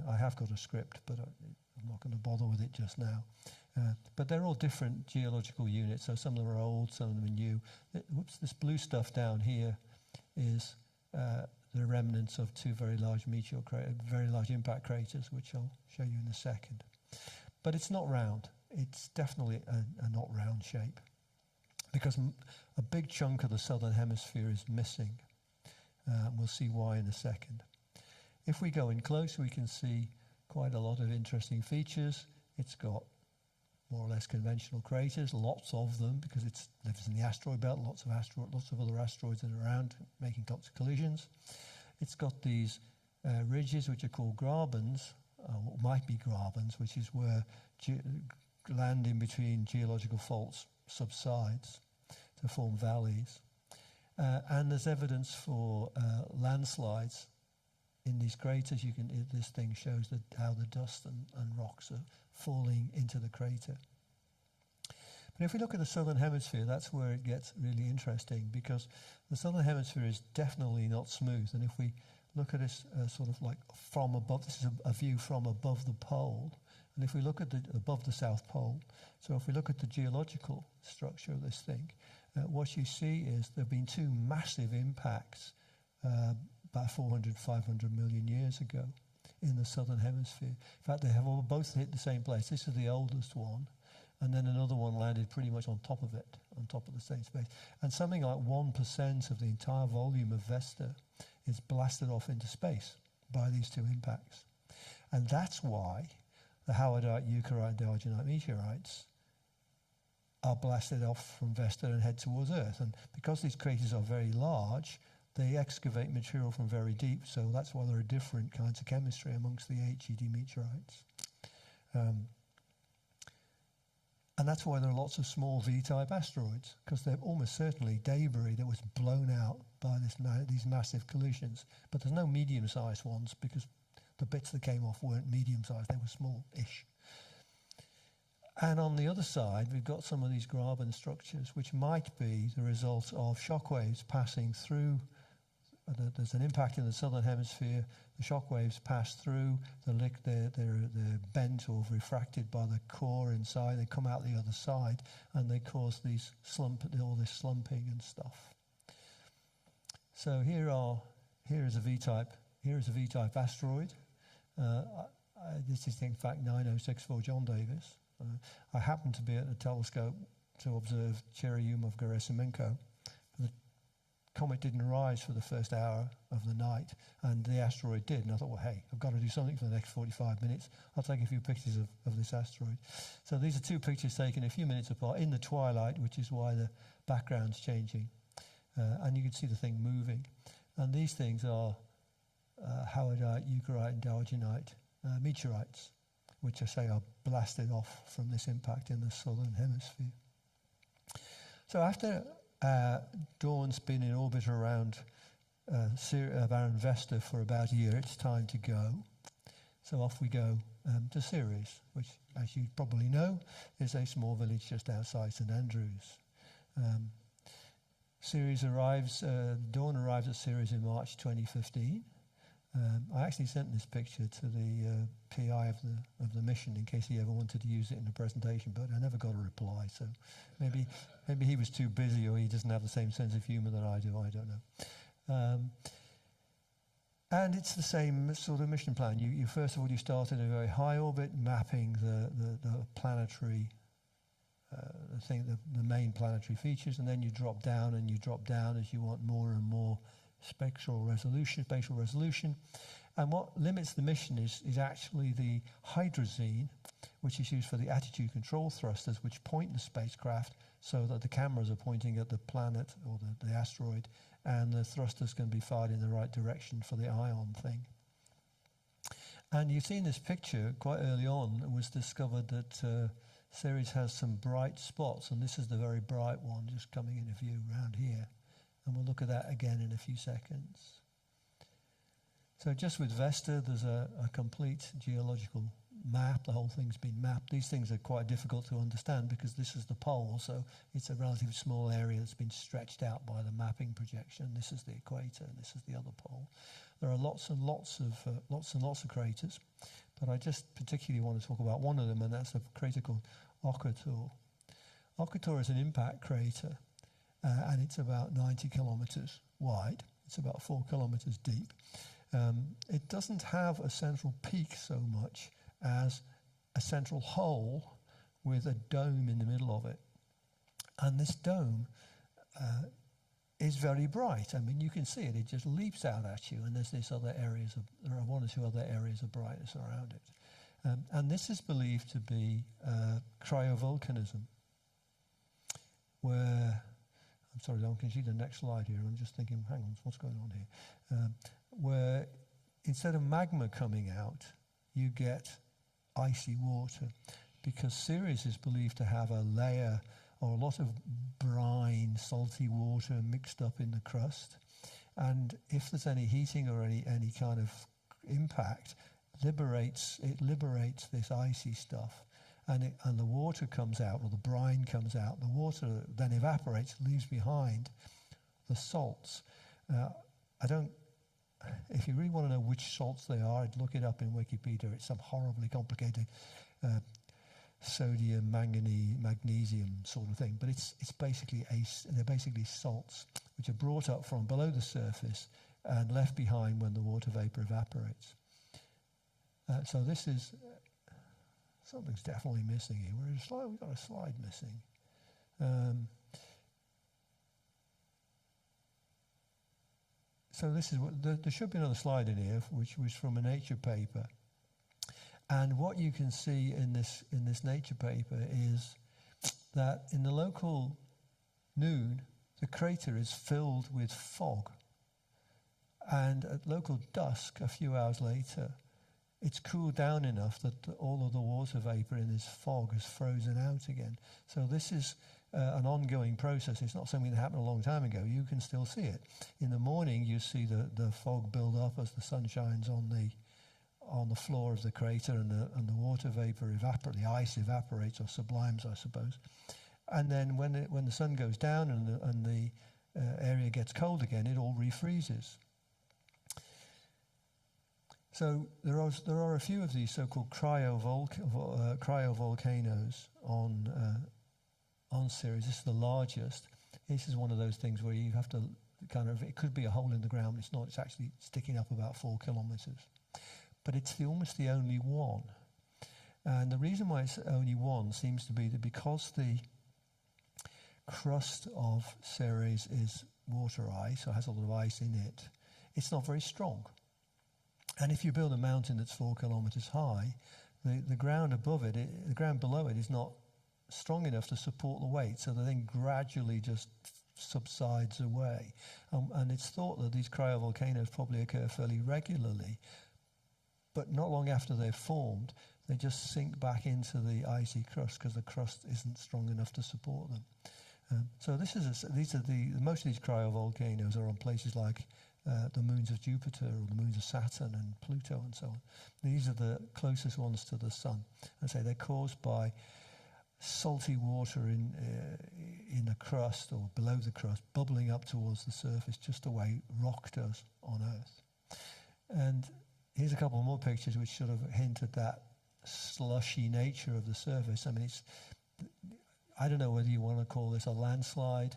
I have got a script, but I'm not going to bother with it just now. But they're all different geological units. So some of them are old, some of them are new. This blue stuff down here is the remnants of two very large very large impact craters, which I'll show you in a second. But it's not round. It's definitely a not round shape, because a big chunk of the southern hemisphere is missing. We'll see why in a second. If we go in close, we can see quite a lot of interesting features. It's got more or less conventional craters, lots of them, because it lives in the asteroid belt, lots of other asteroids that are around, making lots of collisions. It's got these ridges, which are called grabens, or might be grabens, which is where land in between geological faults subsides to form valleys. And there's evidence for landslides in these craters. This thing shows how the dust and rocks are falling into the crater. But if we look at the southern hemisphere, that's where it gets really interesting, because the southern hemisphere is definitely not smooth. And if we look at this sort of like from above, this is a view from above the pole. And if we look at above the South Pole, so if we look at the geological structure of this thing, what you see is there have been two massive impacts about 400, 500 million years ago in the southern hemisphere. In fact, they have both hit the same place. This is the oldest one, and then another one landed pretty much on top of it, on top of the same space. And something like 1% of the entire volume of Vesta is blasted off into space by these two impacts. And that's why the howardite, eukarite, diagenite meteorites are blasted off from Vesta and head towards Earth. And because these craters are very large, they excavate material from very deep, so that's why there are different kinds of chemistry amongst the HED meteorites. And that's why there are lots of small V-type asteroids, because they're almost certainly debris that was blown out by these massive collisions. But there's no medium-sized ones, because the bits that came off weren't medium-sized, they were small-ish. And on the other side, we've got some of these graben structures, which might be the result of shock waves passing through. There's an impact in the southern hemisphere. The shock waves pass through. They're bent or refracted by the core inside. They come out the other side, and they cause all this slumping and stuff. So here is a V-type asteroid. This is in fact 9064 Johndavies. I happened to be at the telescope to observe Cheryum of Gerasimenko for the comet didn't rise for the first hour of the night, and the asteroid did. And I thought, well, hey, I've got to do something for the next 45 minutes. I'll take a few pictures of this asteroid. So these are two pictures taken a few minutes apart in the twilight, which is why the background's changing. And you can see the thing moving. And these things are howardite, eukarite, and diagonite meteorites, which I say are blasted off from this impact in the southern hemisphere. So after Dawn's been in orbit around Vesta for about a year, it's time to go. So off we go to Ceres, which, as you probably know, is a small village just outside St Andrews. Dawn arrives at Ceres in March 2015. I actually sent this picture to the PI of the mission in case he ever wanted to use it in a presentation, but I never got a reply. So maybe he was too busy, or he doesn't have the same sense of humour that I do. I don't know. And it's the same sort of mission plan. You first of all, you start at a very high orbit, mapping the planetary the main planetary features, and then you drop down as you want more and more spatial resolution. And what limits the mission is actually the hydrazine, which is used for the attitude control thrusters, which point the spacecraft so that the cameras are pointing at the planet or the asteroid, and the thrusters can be fired in the right direction for the ion thing. And you've seen this picture quite early on. It was discovered that Ceres has some bright spots, and this is the very bright one just coming into view around here. And we'll look at that again in a few seconds. So just with Vesta, there's a complete geological map. The whole thing's been mapped. These things are quite difficult to understand because this is the pole, so it's a relatively small area that's been stretched out by the mapping projection. This is the equator, and this is the other pole. There are lots and lots of craters, but I just particularly want to talk about one of them, and that's a crater called Okator. Okator is an impact crater, and it's about 90 kilometers wide. It's about 4 kilometers deep. It doesn't have a central peak so much as a central hole with a dome in the middle of it. And this dome is very bright. I mean, you can see it. It just leaps out at you, and there are one or two other areas of brightness around it. And this is believed to be cryovolcanism, where, I'm sorry, Don, can you see the next slide here? I'm just thinking, hang on, what's going on here? Where instead of magma coming out, you get icy water, because Ceres is believed to have a layer or a lot of brine, salty water mixed up in the crust. And if there's any heating or any kind of impact, it liberates this icy stuff. And the water comes out, or the brine comes out. The water then evaporates, leaves behind the salts. If you really want to know which salts they are, I'd look it up in Wikipedia. It's some horribly complicated sodium, manganese, magnesium sort of thing. But they're basically salts which are brought up from below the surface and left behind when the water vapor evaporates. So this is something's definitely missing here. We've got a slide missing. So this is there should be another slide in here, which was from a Nature paper. And what you can see in this Nature paper is that in the local noon, the crater is filled with fog. And at local dusk, a few hours later, it's cooled down enough that all of the water vapor in this fog has frozen out again. So this is an ongoing process. It's not something that happened a long time ago. You can still see it. In the morning, you see the fog build up as the sun shines on the floor of the crater, and the water vapor the ice evaporates or sublimes, I suppose. And then when the sun goes down and the area gets cold again, it all refreezes. So there are a few of these so-called cryovolcanoes on Ceres. This is the largest. This is one of those things where you have to it could be a hole in the ground. It's not. It's actually sticking up about 4 kilometers. But it's almost the only one. And the reason why it's only one seems to be that because the crust of Ceres is water ice, or has a lot of ice in it, it's not very strong. And if you build a mountain that's 4 kilometers high, the ground above it, the ground below it is not strong enough to support the weight, so the thing gradually just subsides away. And it's thought that these cryovolcanoes probably occur fairly regularly, but not long after they're formed, they just sink back into the icy crust because the crust isn't strong enough to support them. So most of these cryovolcanoes are on places like the moons of Jupiter or the moons of Saturn and Pluto and so on. These are the closest ones to the sun. I say they're caused by salty water in the crust or below the crust, bubbling up towards the surface, just the way rock does on Earth. And here's a couple more pictures which sort of hint at that slushy nature of the surface. I mean, I don't know whether you want to call this a landslide,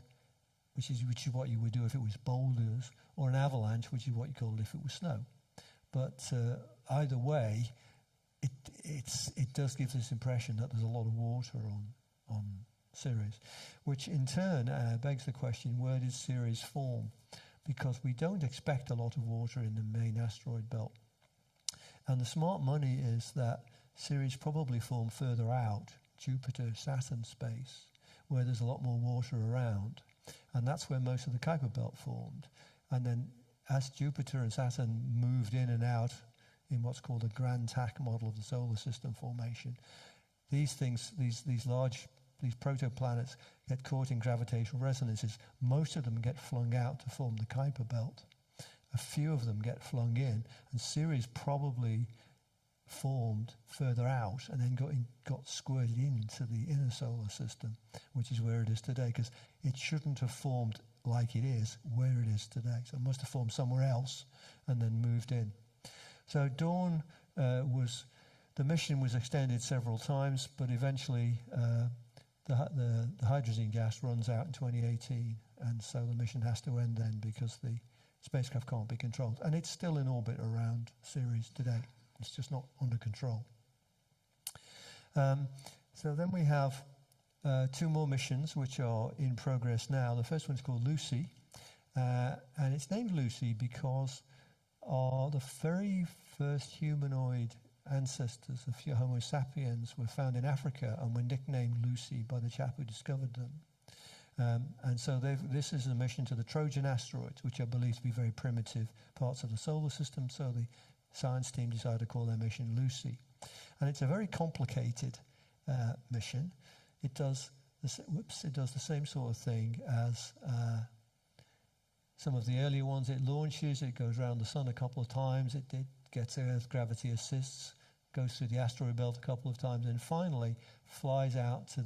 which is what you would do if it was boulders, or an avalanche, which is what you call it if it was snow. But either way, it does give this impression that there's a lot of water on Ceres, which in turn begs the question, where did Ceres form? Because we don't expect a lot of water in the main asteroid belt. And the smart money is that Ceres probably formed further out, Jupiter, Saturn space, where there's a lot more water around. And that's where most of the Kuiper belt formed. And then as Jupiter and Saturn moved in and out in what's called a grand tack model of the solar system formation, these protoplanets get caught in gravitational resonances. Most of them get flung out to form the Kuiper belt. A few of them get flung in, and Ceres probably formed further out and then got squirted into the inner solar system, which is where it is today, because it shouldn't have formed like it is where it is today. So it must have formed somewhere else and then moved in. So Dawn the mission was extended several times, but eventually the hydrogen gas runs out in 2018, and so the mission has to end then because the spacecraft can't be controlled. And it's still in orbit around Ceres today. It's just not under control. So then we have 2 more missions which are in progress now. The first one's called Lucy, and it's named Lucy because the very first humanoid ancestors of Homo sapiens were found in Africa and were nicknamed Lucy by the chap who discovered them. And so this is a mission to the Trojan asteroids, which are believed to be very primitive parts of the solar system. So the science team decided to call their mission Lucy. And it's a very complicated mission. It does the same sort of thing as some of the earlier ones. It launches, it goes around the sun a couple of times, it gets Earth gravity assists, goes through the asteroid belt a couple of times, and finally flies out to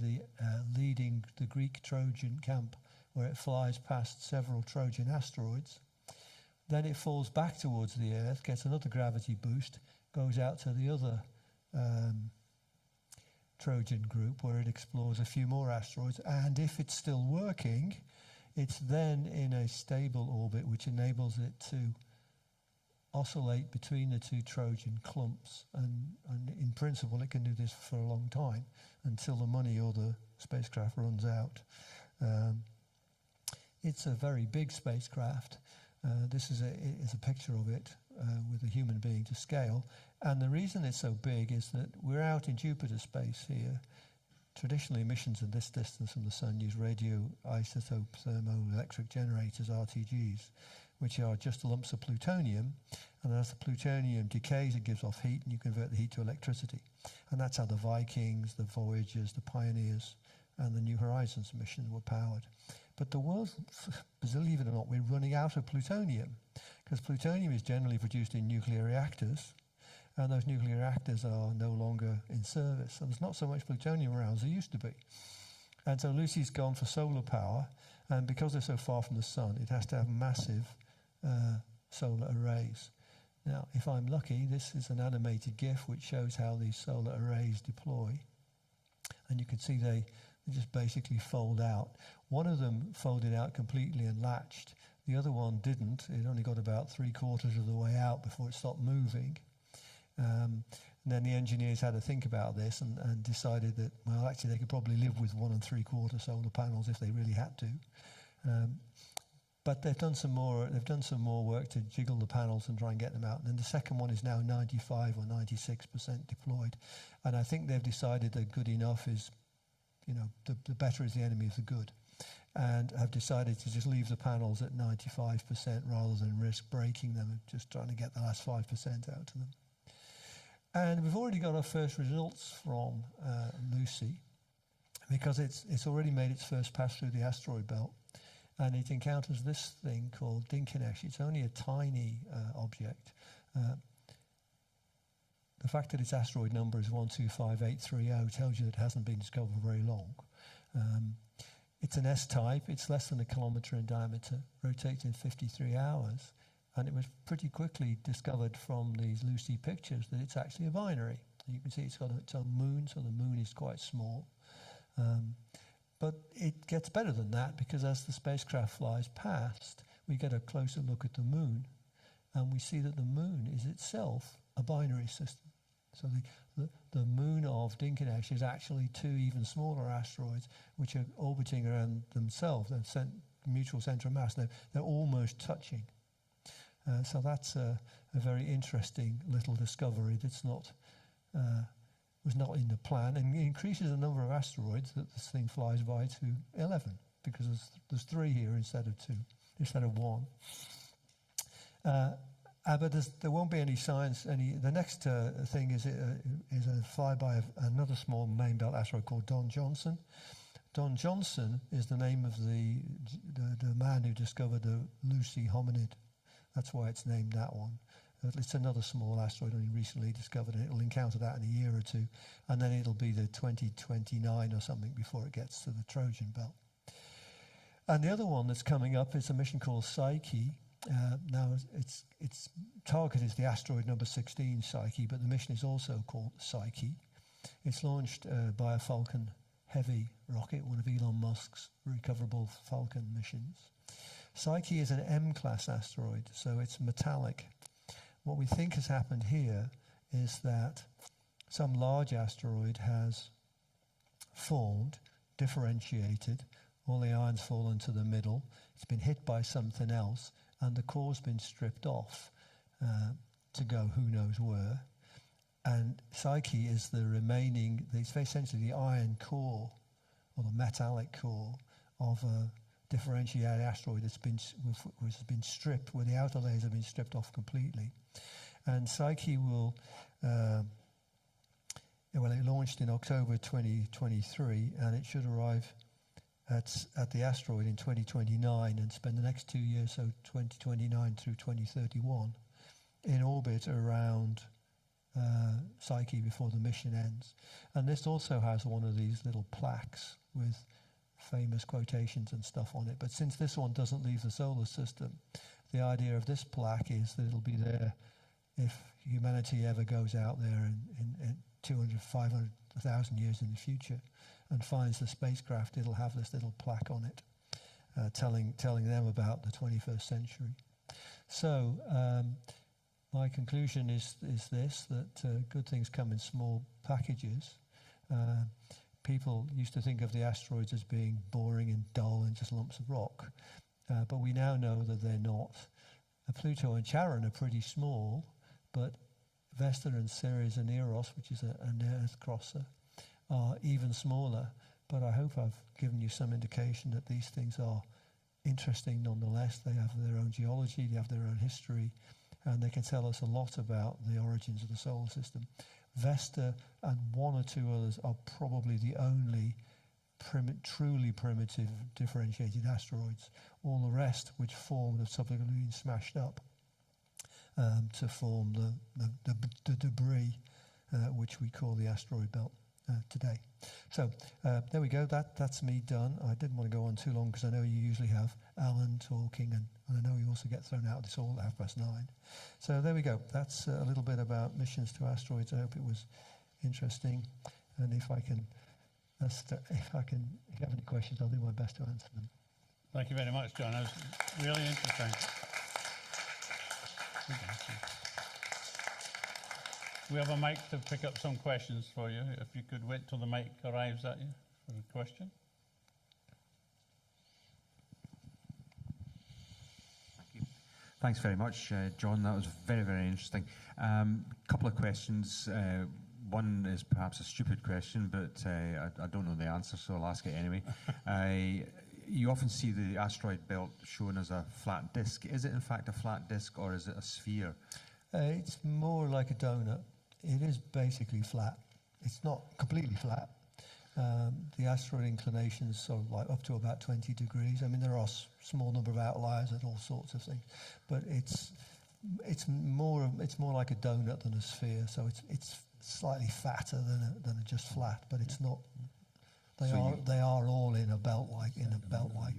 leading the Greek Trojan camp, where it flies past several Trojan asteroids. Then it falls back towards the Earth, gets another gravity boost, goes out to the other Trojan group, where it explores a few more asteroids. And if it's still working, it's then in a stable orbit, which enables it to oscillate between the 2 Trojan clumps. And in principle, it can do this for a long time, until the money or the spacecraft runs out. It's a very big spacecraft. This is a picture of it with a human being to scale. And the reason it's so big is that we're out in Jupiter space here. Traditionally, missions at this distance from the Sun use radioisotope thermoelectric generators, RTGs, which are just lumps of plutonium. And as the plutonium decays, it gives off heat, and you convert the heat to electricity. And that's how the Vikings, the Voyagers, the Pioneers, and the New Horizons missions were powered. But the world, believe it or not, we're running out of plutonium, because plutonium is generally produced in nuclear reactors, and those nuclear reactors are no longer in service. So there's not so much plutonium around as there used to be. And so Lucy's gone for solar power, and because they're so far from the sun, it has to have massive solar arrays. Now, if I'm lucky, this is an animated GIF which shows how these solar arrays deploy. And you can see they just basically fold out. One of them folded out completely and latched. The other one didn't. It only got about 3/4 of the way out before it stopped moving. And then the engineers had to think about this and decided that, well, actually they could probably live with 1 3/4 solar panels if they really had to. but they've done some more. They've done some more work to jiggle the panels and try and get them out. And then the second one is now 95 or 96% deployed, and I think they've decided that good enough is, the better is the enemy of the good, and have decided to just leave the panels at 95% rather than risk breaking them and just trying to get the last 5% out to them. And we've already got our first results from Lucy, because it's already made its first pass through the asteroid belt, and it encounters this thing called Dinkinesh. It's only a tiny object. The fact that its asteroid number is 125830 tells you that it hasn't been discovered for very long. It's an S-type. It's less than 1 kilometre in diameter, rotates in 53 hours, and it was pretty quickly discovered from these Lucy pictures that it's actually a binary. You can see it's got its own moon, so the moon is quite small. But it gets better than that, because as the spacecraft flies past, we get a closer look at the moon, and we see that the moon is itself a binary system. So the moon of Dinkinesh is actually 2 even smaller asteroids which are orbiting around themselves. They've mutual centre of mass. They're almost touching. So that's a very interesting little discovery that's was not in the plan, and it increases the number of asteroids that this thing flies by to 11, because there's 3 here instead of 1. But there won't be any science. The next thing is a flyby of another small main belt asteroid called Don Johnson. Don Johnson is the name of the man who discovered the Lucy hominid. That's why it's named that one. It's another small asteroid only recently discovered, and it'll encounter that in a year or 2, and then it'll be the 2029 or something before it gets to the Trojan belt. And the other one that's coming up is a mission called Psyche. Now, its target is the asteroid number 16, Psyche, but the mission is also called Psyche. It's launched by a Falcon Heavy rocket, one of Elon Musk's recoverable Falcon missions. Psyche is an M-class asteroid, so it's metallic. What we think has happened here is that some large asteroid has formed, differentiated, all the ions fall into the middle, it's been hit by something else, and the core's been stripped off to go who knows where. And Psyche is the remaining, it's essentially the iron core, or the metallic core, of a differentiated asteroid which has been stripped, where the outer layers have been stripped off completely. And Psyche will, it launched in October 2023, and it should arrive at the asteroid in 2029 and spend the next 2 years, so 2029 through 2031, in orbit around Psyche before the mission ends. And this also has one of these little plaques with famous quotations and stuff on it. But since this one doesn't leave the solar system, the idea of this plaque is that it'll be there if humanity ever goes out there in 200, 500, 1,000 years in the future and finds the spacecraft, it'll have this little plaque on it telling them about the 21st century. So my conclusion is this, that good things come in small packages. People used to think of the asteroids as being boring and dull and just lumps of rock, but we now know that they're not. Pluto and Charon are pretty small, but Vesta and Ceres and Eros, which is an Earth crosser, are even smaller. But I hope I've given you some indication that these things are interesting nonetheless. They have their own geology, they have their own history, and they can tell us a lot about the origins of the solar system. Vesta and 1 or 2 others are probably the only truly primitive differentiated asteroids. All the rest, which formed, have subsequently been smashed up to form the debris which we call the asteroid belt today. So there we go. That's me done. I didn't want to go on too long because I know you usually have Alan talking, and I know you also get thrown out of this all at 9:30. So there we go. That's a little bit about missions to asteroids. I hope it was interesting, and if you have any questions, I'll do my best to answer them. Thank you very much, John. That was really interesting. We have a mic to pick up some questions for you. If you could wait till the mic arrives at you for a question. Thanks very much, John. That was very, very interesting. Couple of questions. One is perhaps a stupid question, but I don't know the answer, so I'll ask it anyway. You often see the asteroid belt shown as a flat disk. Is it in fact a flat disk, or is it a sphere? It's more like a donut. It is basically flat. It's not completely flat. The asteroid inclination is sort of like up to about 20 degrees. I mean, there are small number of outliers and all sorts of things, but it's more like a donut than a sphere. So it's slightly fatter than just flat, but it's not. They are all in a belt like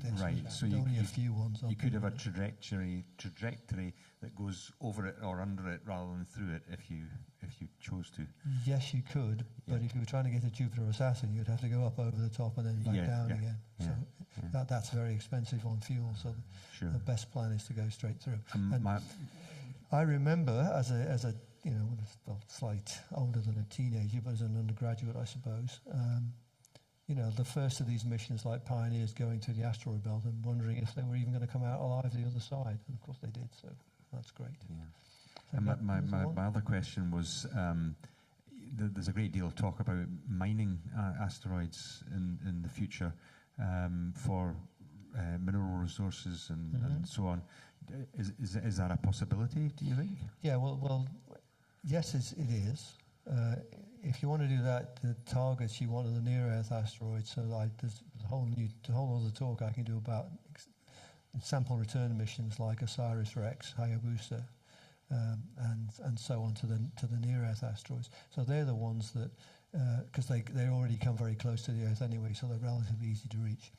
this. Right. So only a few ones. You could have a trajectory that goes over it or under it rather than through it if you chose to. Yes, you could, but if you were trying to get to Jupiter or Saturn, you'd have to go up over the top and then back down again. So that's very expensive on fuel. So the best plan is to go straight through. I remember as a slightly older than a teenager, but as an undergraduate, I suppose. The first of these missions, like Pioneers, going through the asteroid belt and wondering if they were even going to come out alive the other side. And of course they did, so that's great. Yeah. And my other question was, there's a great deal of talk about mining asteroids in the future for mineral resources and so on. Is that a possibility, do you think? Yeah, well yes, it is. If you want to do that, the targets you want are the near-Earth asteroids. So there's a whole other talk I can do about sample return missions like OSIRIS-REx, Hayabusa, and so on to the near-Earth asteroids. So they're the ones that, because they already come very close to the Earth anyway, so they're relatively easy to reach.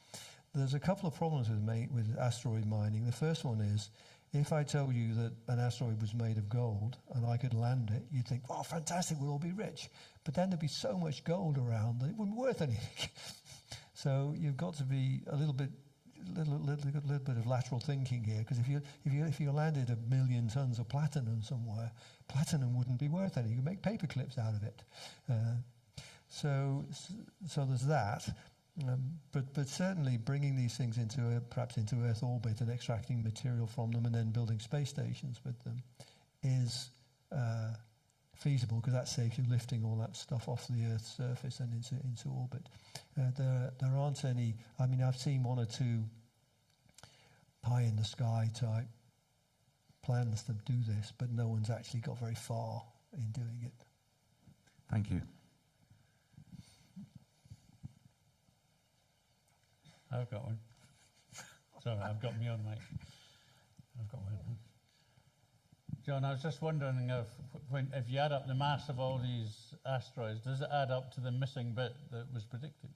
There's a couple of problems with asteroid mining. The first one is, if I told you that an asteroid was made of gold and I could land it, you'd think, "Oh, fantastic, we'll all be rich." But then there'd be so much gold around that it wouldn't be worth anything. So you've got to be a little bit of lateral thinking here, because if you landed 1 million tons of platinum somewhere, platinum wouldn't be worth anything. You could make paper clips out of it. So there's that. But certainly bringing these things perhaps into Earth orbit and extracting material from them and then building space stations with them is feasible, because that saves you lifting all that stuff off the Earth's surface and into orbit. There aren't any. I mean, I've seen one or two pie in the sky type plans to do this, but no one's actually got very far in doing it. Thank you. I've got one. Sorry, I've got me on mic. I've got one. John, I was just wondering if you add up the mass of all these asteroids, does it add up to the missing bit that was predicted?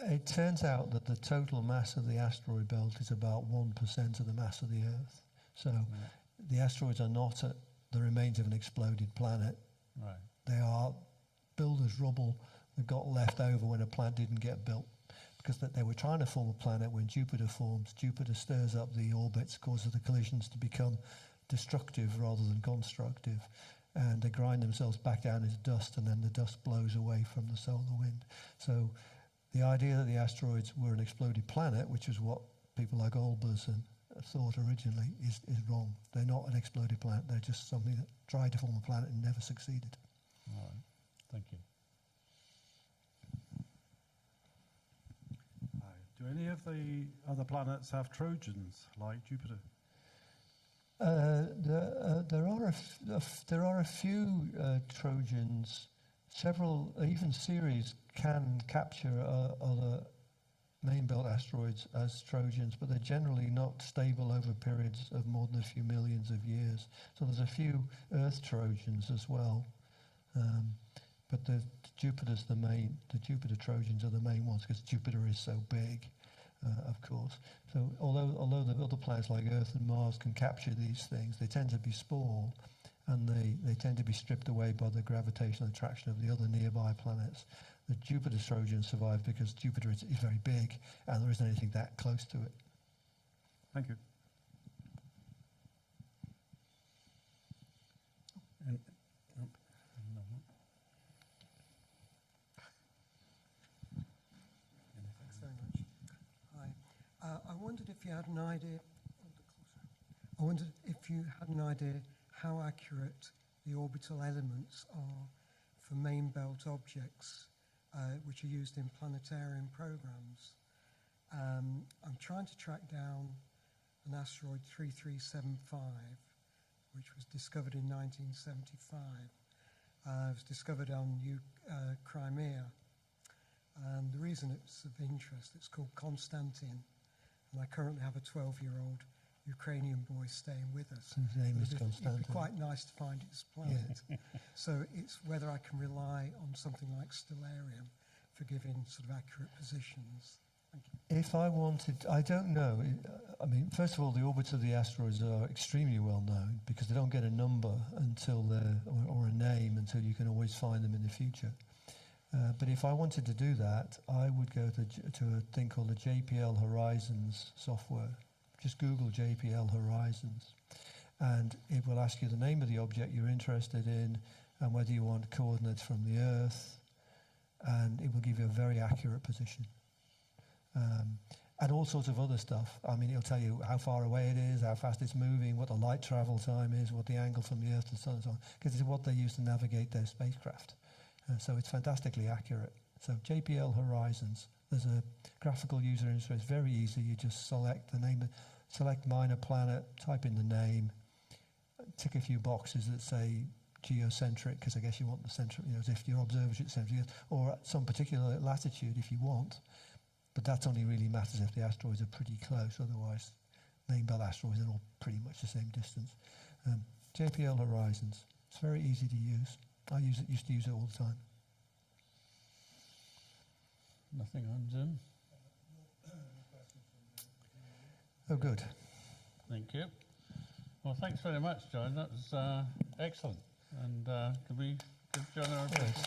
It turns out that the total mass of the asteroid belt is about 1% of the mass of the Earth. So the asteroids are not the remains of an exploded planet. Right. They are builders' rubble that got left over when a planet didn't get built. Because they were trying to form a planet when Jupiter forms. Jupiter stirs up the orbits, causes the collisions to become destructive rather than constructive. And they grind themselves back down into dust, and then the dust blows away from the solar wind. So the idea that the asteroids were an exploded planet, which is what people like Olbers thought originally, is wrong. They're not an exploded planet. They're just something that tried to form a planet and never succeeded. All right. Thank you. Do any of the other planets have Trojans like Jupiter? There are a few Trojans. Several, even Ceres can capture other main belt asteroids as Trojans, but they're generally not stable over periods of more than a few millions of years. So there's a few Earth Trojans as well. But the Jupiter Trojans are the main ones, because Jupiter is so big, of course. So although the other planets like Earth and Mars can capture these things, they tend to be small, and they tend to be stripped away by the gravitational attraction of the other nearby planets. The Jupiter Trojans survive because Jupiter is very big, and there isn't anything that close to it. Thank you. Thanks very much. Hi. I wondered if you had an idea. wondered if you had an idea how accurate the orbital elements are for main belt objects which are used in planetarium programs. I'm trying to track down an asteroid 3375, which was discovered in 1975. It was discovered on Crimea. And the reason it's of interest, it's called Konstantin. And I currently have a 12-year-old Ukrainian boy staying with us. His name is Konstantin. It'd be quite nice to find its planet. Yeah. So it's whether I can rely on something like Stellarium for giving sort of accurate positions. Thank you. If I wanted, I don't know. I mean, first of all, the orbits of the asteroids are extremely well known because they don't get a number until they're, or a name until you can always find them in the future. But if I wanted to do that, I would go to a thing called the JPL Horizons software. Just Google JPL Horizons, and it will ask you the name of the object you're interested in and whether you want coordinates from the Earth, and it will give you a very accurate position. And all sorts of other stuff. I mean, it'll tell you how far away it is, how fast it's moving, what the light travel time is, what the angle from the Earth to the Sun and so on, because it's what they use to navigate their spacecraft. So it's fantastically accurate. So JPL Horizons, there's a graphical user interface, very easy. You just select the name, select minor planet, type in the name, tick a few boxes that say geocentric, because I guess you want the center, you know, as if your observatory centric, or at some particular latitude if you want. But that only really matters if the asteroids are pretty close. Otherwise, main belt asteroids are all pretty much the same distance. JPL Horizons, it's very easy to use. I used to use it all the time. Nothing on Zoom. Oh, good. Thank you. Well, thanks very much, John. That was excellent. And could we give John our applause?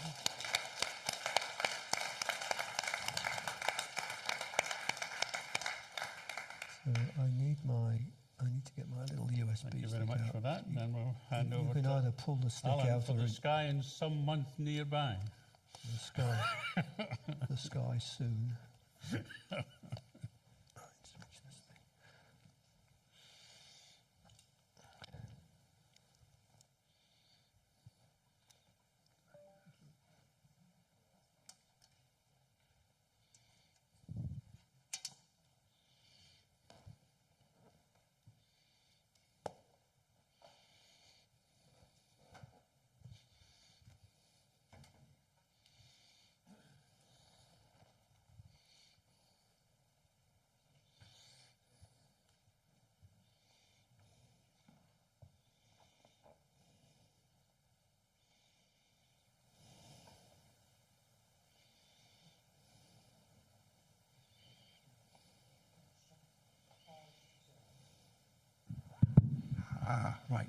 So I need to get my little USB. Thank you very much for that. Then we'll hand over You can to either pull the stick Alan out for or the sky in some month nearby. the sky. The sky soon. Right, switch this thing. Right.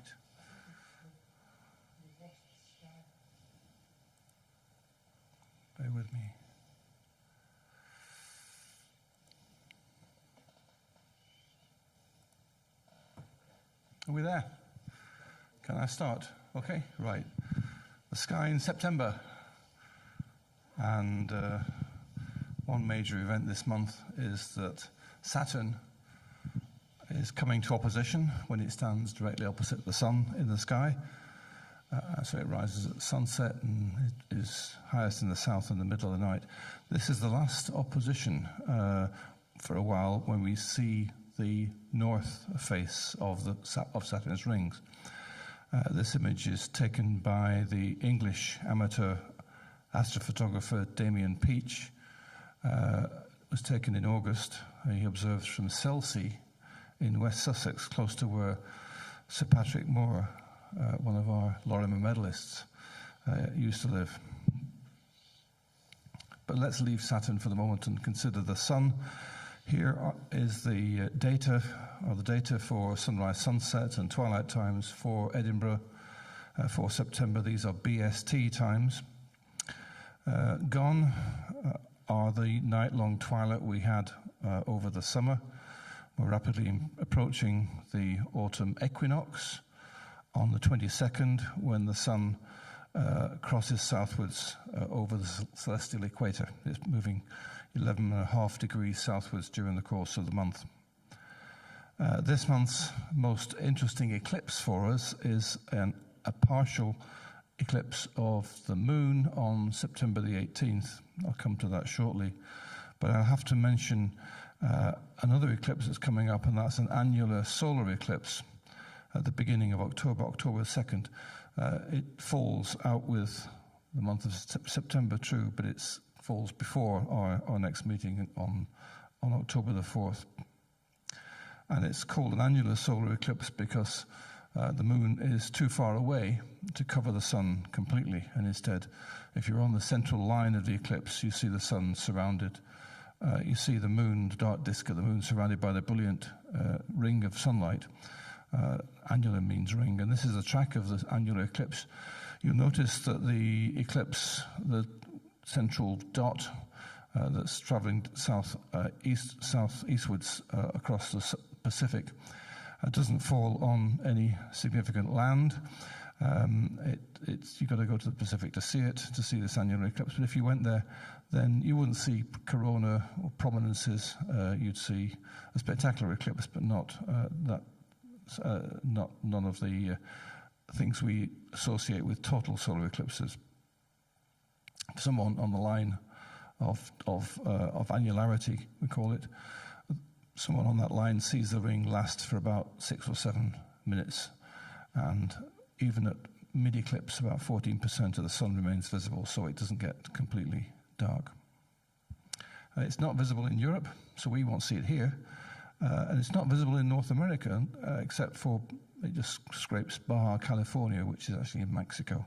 Bear with me. Are we there? Can I start? Okay, right. The sky in September. And one major event this month is that Saturn is coming to opposition when it stands directly opposite the sun in the sky. So it rises at sunset and it is highest in the south in the middle of the night. This is the last opposition for a while when we see the north face of Saturn's rings. This image is taken by the English amateur astrophotographer Damien Peach. It was taken in August. He observed from Selsey in West Sussex, close to where Sir Patrick Moore, one of our Lorimer medalists, used to live. But let's leave Saturn for the moment and consider the sun. Here is the data for sunrise, sunset, and twilight times for Edinburgh for September. These are BST times. Gone are the night-long twilight we had over the summer. We're rapidly approaching the autumn equinox on the 22nd when the sun crosses southwards over the celestial equator. It's moving 11.5 degrees southwards during the course of the month. This month's most interesting eclipse for us is a partial eclipse of the moon on September the 18th. I'll come to that shortly. But I'll have to mention another eclipse that's coming up, and that's an annular solar eclipse at the beginning of October, October 2nd. It falls out with the month of September, true, but it falls before our next meeting on October the 4th. And it's called an annular solar eclipse because the moon is too far away to cover the sun completely. And instead, if you're on the central line of the eclipse, you see the sun surrounded. You see the moon, the dark disk of the moon, surrounded by the brilliant ring of sunlight. Annular means ring, and this is a track of the annular eclipse. You'll notice that the eclipse, the central dot that's traveling southeastwards across the Pacific, doesn't fall on any significant land. You've got to go to the Pacific to see this annular eclipse. But if you went there, then you wouldn't see corona or prominences. You'd see a spectacular eclipse, but not none of the things we associate with total solar eclipses. Someone on the line of annularity, we call it, someone on that line sees the ring last for about 6 or 7 minutes, and even at mid-eclipse, about 14% of the sun remains visible, so it doesn't get completely dark. It's not visible in Europe, so we won't see it here, and it's not visible in North America, except for it just scrapes Baja California, which is actually in Mexico.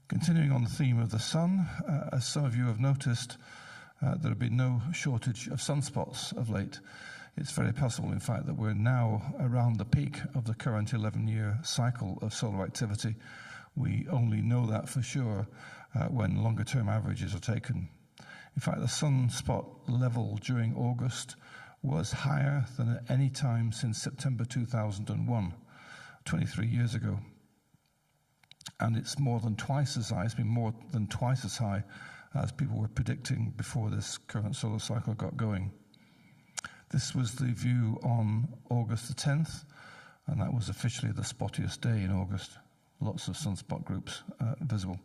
Continuing on the theme of the sun, as some of you have noticed, there have been no shortage of sunspots of late. It's very possible, in fact, that we're now around the peak of the current 11-year cycle of solar activity. We only know that for sure when longer-term averages are taken. In fact, the sunspot level during August was higher than at any time since September 2001, 23 years ago. And it's more than twice as high, it's been more than twice as high as people were predicting before this current solar cycle got going. This was the view on August the 10th, and that was officially the spottiest day in August. Lots of sunspot groups visible.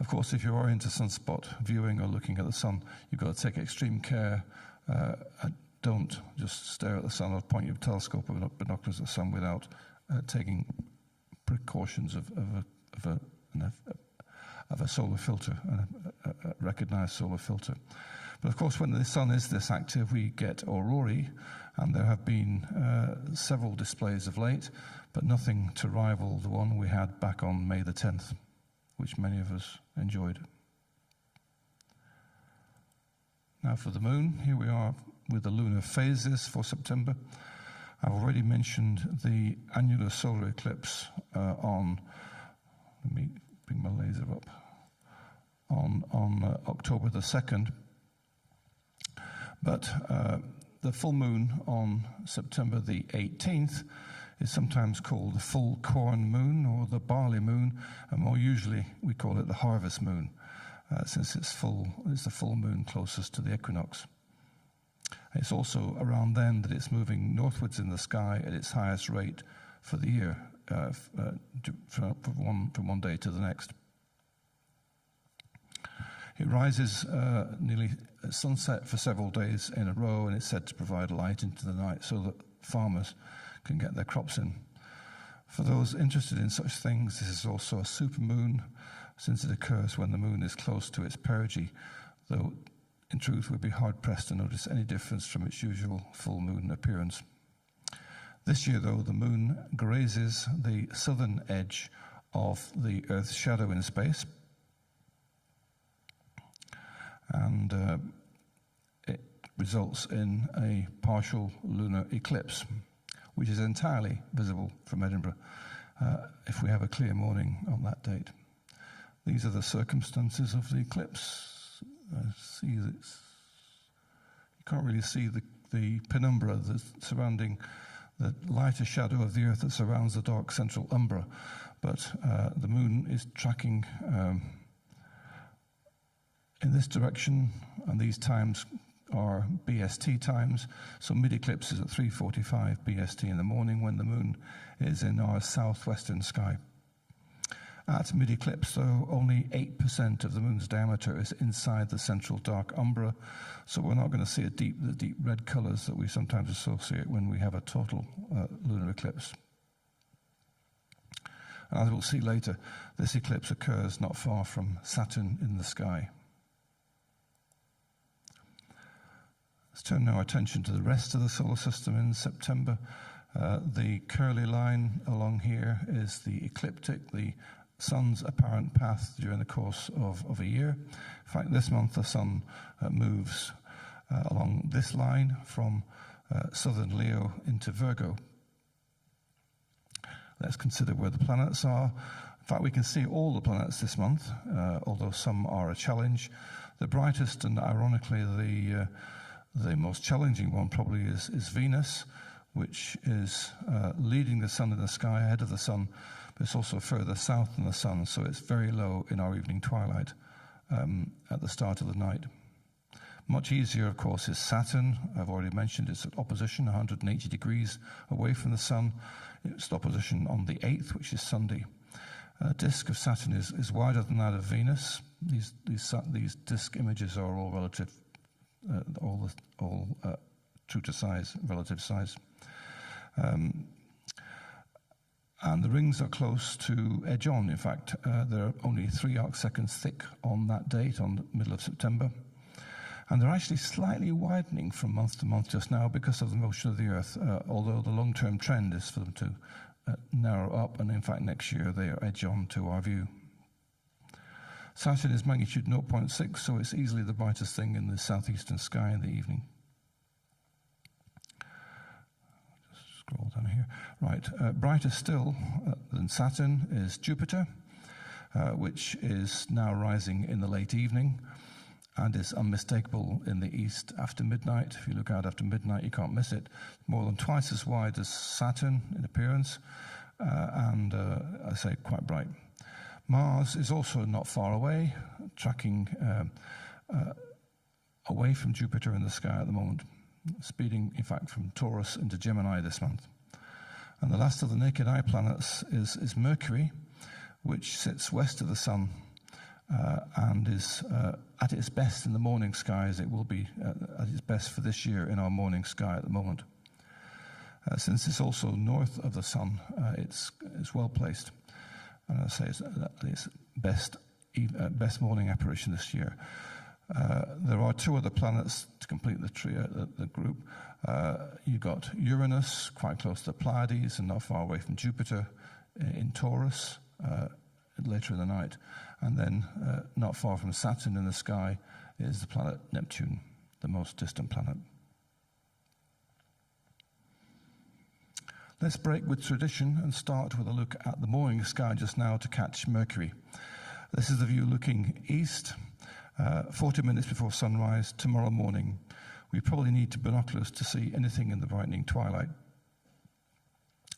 Of course, if you are into sunspot viewing or looking at the sun, you've got to take extreme care. Don't just stare at the sun or point your telescope or binoculars at the sun without taking precautions of a solar filter, a recognized solar filter. But of course, when the sun is this active, we get aurorae, and there have been several displays of late, but nothing to rival the one we had back on May the 10th, which many of us enjoyed. Now for the moon, here we are with the lunar phases for September. I've already mentioned the annular solar eclipse let me bring my laser up, on October the 2nd. But the full moon on September the 18th is sometimes called the full corn moon or the barley moon, and more usually we call it the harvest moon, since it's the full moon closest to the equinox. It's also around then that it's moving northwards in the sky at its highest rate for the year, from one day to the next. It rises nearly at sunset for several days in a row, and it's said to provide light into the night so that farmers can get their crops in. For those interested in such things, this is also a supermoon, since it occurs when the moon is close to its perigee, though in truth we'd be hard-pressed to notice any difference from its usual full moon appearance. This year, though, the moon grazes the southern edge of the Earth's shadow in space, and it results in a partial lunar eclipse, which is entirely visible from Edinburgh if we have a clear morning on that date. These are the circumstances of the eclipse. See that you can't really see the penumbra surrounding the lighter shadow of the Earth that surrounds the dark central umbra, but the moon is tracking in this direction, and these times are BST times. So mid-eclipse is at 3:45 BST in the morning when the moon is in our southwestern sky. At mid-eclipse, though, only 8% of the moon's diameter is inside the central dark umbra, so we're not going to see the deep red colours that we sometimes associate when we have a total lunar eclipse. And as we'll see later, this eclipse occurs not far from Saturn in the sky. Let's turn now our attention to the rest of the solar system in September. The curly line along here is the ecliptic, the sun's apparent path during the course of a year. In fact, this month the sun moves along this line from southern Leo into Virgo. Let's consider where the planets are. In fact, we can see all the planets this month, although some are a challenge. The brightest and ironically the most challenging one probably is Venus, which is leading the sun in the sky ahead of the sun, but it's also further south than the sun, so it's very low in our evening twilight at the start of the night. Much easier, of course, is Saturn. I've already mentioned it's at opposition, 180 degrees away from the sun. It's at opposition on the 8th, which is Sunday. Disk of Saturn is wider than that of Venus. These disk images are all relative, all true to size, relative size. And the rings are close to edge on. In fact, they're only 3 arcseconds thick on that date, on the middle of September. And they're actually slightly widening from month to month just now because of the motion of the Earth, although the long-term trend is for them to narrow up, and in fact next year they are edge on to our view. Saturn is magnitude 0.6, so it's easily the brightest thing in the southeastern sky in the evening. Just scroll down here. Right, brighter still than Saturn is Jupiter, which is now rising in the late evening and is unmistakable in the east after midnight. If you look out after midnight, you can't miss it. More than twice as wide as Saturn in appearance, and I say quite bright. Mars is also not far away, tracking away from Jupiter in the sky at the moment, speeding, in fact, from Taurus into Gemini this month. And the last of the naked eye planets is Mercury, which sits west of the sun and is at its best in the morning sky, as it will be at its best for this year in our morning sky at the moment. Since it's also north of the sun, it's well placed. And I say it's best morning apparition this year. There are 2 other planets to complete the group. You've got Uranus, quite close to the Pleiades and not far away from Jupiter, in Taurus, later in the night. And then not far from Saturn in the sky is the planet Neptune, the most distant planet. Let's break with tradition and start with a look at the morning sky just now to catch Mercury. This is the view looking east, 40 minutes before sunrise tomorrow morning. We probably need binoculars to see anything in the brightening twilight.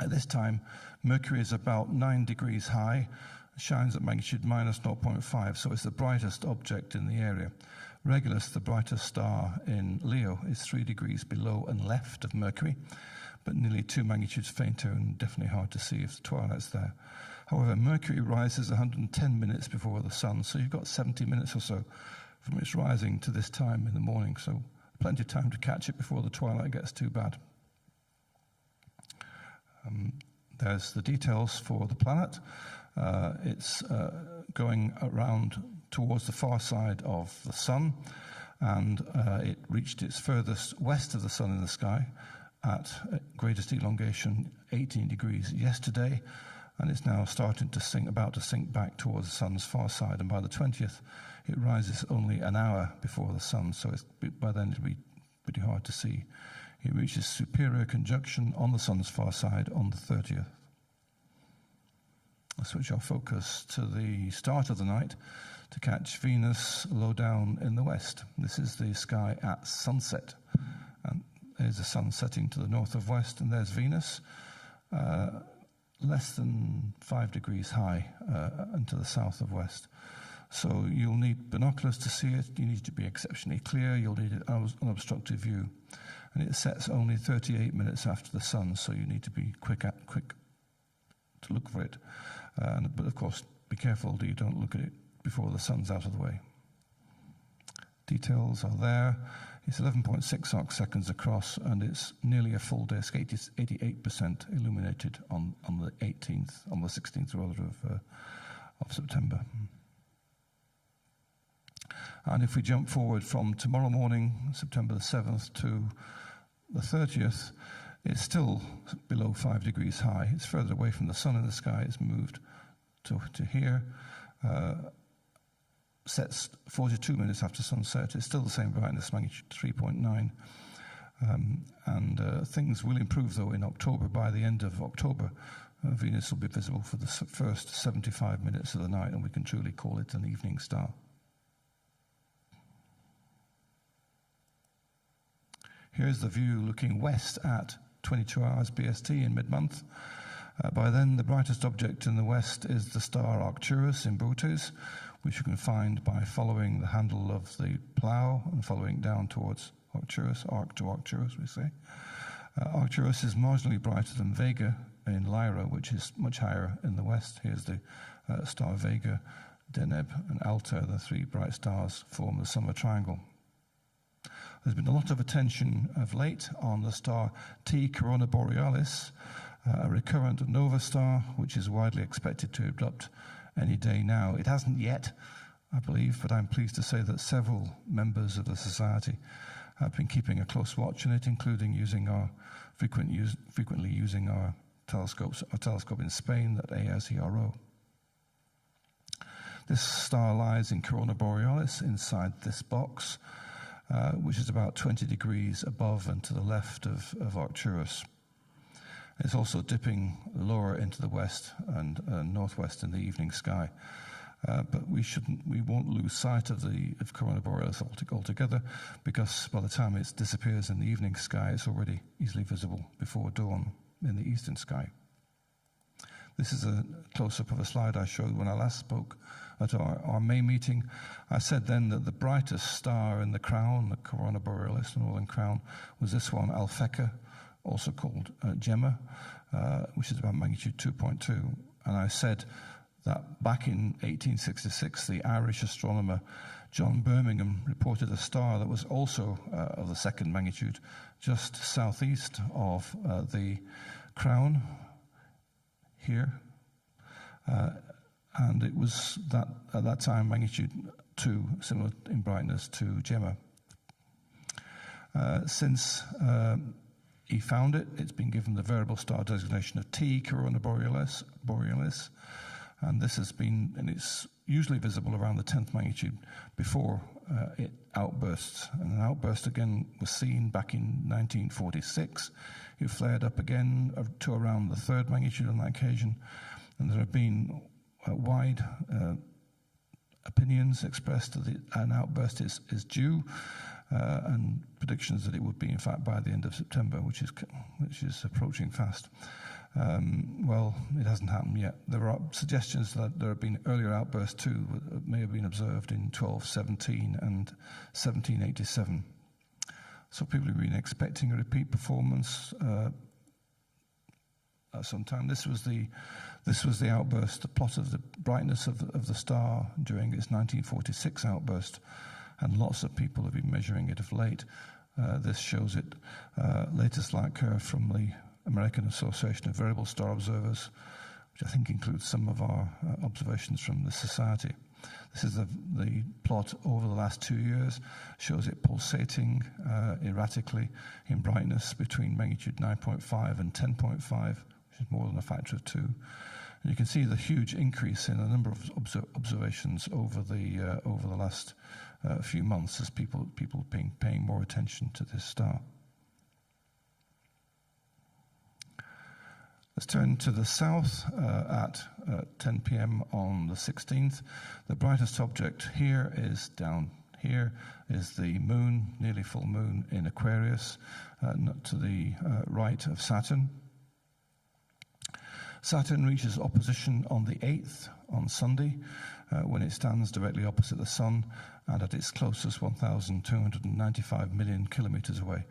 At this time, Mercury is about 9 degrees high, shines at magnitude minus 0.5, so it's the brightest object in the area. Regulus, the brightest star in Leo, is 3 degrees below and left of Mercury, but nearly 2 magnitudes fainter and definitely hard to see if the twilight's there. However, Mercury rises 110 minutes before the sun, so you've got 70 minutes or so from its rising to this time in the morning, so plenty of time to catch it before the twilight gets too bad. There's the details for the planet. It's going around towards the far side of the sun, and it reached its furthest west of the sun in the sky at greatest elongation 18 degrees yesterday, and it's now starting to about to sink back towards the sun's far side, and by the 20th it rises only an hour before the sun, so by then it'll be pretty hard to see. It reaches superior conjunction on the sun's far side on the 30th. I'll switch our focus to the start of the night to catch Venus low down in the west. This is the sky at sunset, and there's the sun setting to the north of west, and there's Venus, less than 5 degrees high and to the south of west. So you'll need binoculars to see it. You need to be exceptionally clear. You'll need an unobstructed view. And it sets only 38 minutes after the sun, so you need to be quick to look for it. But of course, be careful that you don't look at it before the sun's out of the way. Details are there. It's 11.6 arc seconds across, and it's nearly a full disk, 88% illuminated on the 16th rather of September. And if we jump forward from tomorrow morning, September the 7th, to the 30th, it's still below 5 degrees high. It's further away from the sun in the sky. It's moved to here. Sets 42 minutes after sunset. It's still the same brightness, magnitude 3.9. And things will improve, though, in October. By the end of October, Venus will be visible for the first 75 minutes of the night, and we can truly call it an evening star. Here's the view looking west at 22 hours BST in mid-month. By then, the brightest object in the west is the star Arcturus in Bootes, which you can find by following the handle of the plough and following down towards Arcturus, arc to Arcturus, we say. Arcturus is marginally brighter than Vega in Lyra, which is much higher in the west. Here's the star Vega, Deneb, and Altair, the three bright stars, form the summer triangle. There's been a lot of attention of late on the star T Corona Borealis, a recurrent nova star, which is widely expected to erupt any day now. It hasn't yet, I believe, but I'm pleased to say that several members of the Society have been keeping a close watch on it, including frequently using our telescope in Spain at ASERO. This star lies in Corona Borealis inside this box, which is about 20 degrees above and to the left of Arcturus. It's also dipping lower into the west and northwest in the evening sky. But we won't lose sight of Corona Borealis altogether, because by the time it disappears in the evening sky, it's already easily visible before dawn in the eastern sky. This is a close-up of a slide I showed when I last spoke at our May meeting. I said then that the brightest star in the crown, the Corona Borealis, the northern crown, was this one, Alphecca, also called Gemma, which is about magnitude 2.2. And I said that back in 1866, the Irish astronomer John Birmingham reported a star that was also of the second magnitude just southeast of the crown here. And it was that at that time magnitude 2, similar in brightness to Gemma. Since he found it, it's been given the variable star designation of T Corona Borealis, and this has been, and it's usually visible around the 10th magnitude before it outbursts. And an outburst again was seen back in 1946. It flared up again to around the 3rd magnitude on that occasion, and there have been wide opinions expressed that an outburst is due, and predictions that it would be, in fact, by the end of September, which is approaching fast. Well, it hasn't happened yet. There are suggestions that there have been earlier outbursts too, that may have been observed in 1217 and 1787. So people have been expecting a repeat performance at some time. This was the outburst, the plot of the brightness of the star during its 1946 outburst, and lots of people have been measuring it of late. This shows it, latest light curve from the American Association of Variable Star Observers, which I think includes some of our observations from the Society. This is the plot over the last 2 years, shows it pulsating erratically in brightness between magnitude 9.5 and 10.5, which is more than a factor of 2. And you can see the huge increase in the number of observations over the last few months as people paying more attention to this star. Let's turn to the south at 10 p.m. on the 16th. The brightest object here is down here, is the moon, nearly full moon in Aquarius, to the right of Saturn. Saturn reaches opposition on the 8th, on Sunday, when it stands directly opposite the Sun and at its closest 1,295 million kilometres away.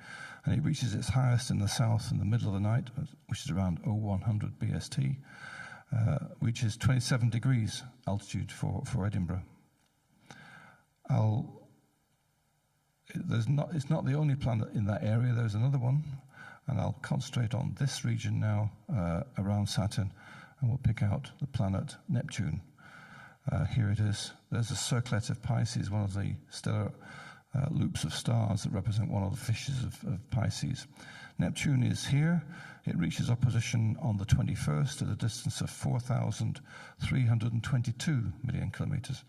And it reaches its highest in the south in the middle of the night, which is around 0100 BST, which is 27 degrees altitude for Edinburgh. It's not the only planet in that area. There's another one, and I'll concentrate on this region now around Saturn, and we'll pick out the planet Neptune. Here it is. There's a circlet of Pisces, one of the stellar loops of stars that represent one of the fishes of Pisces. Neptune is here. It reaches opposition on the 21st at a distance of 4,322 million kilometres.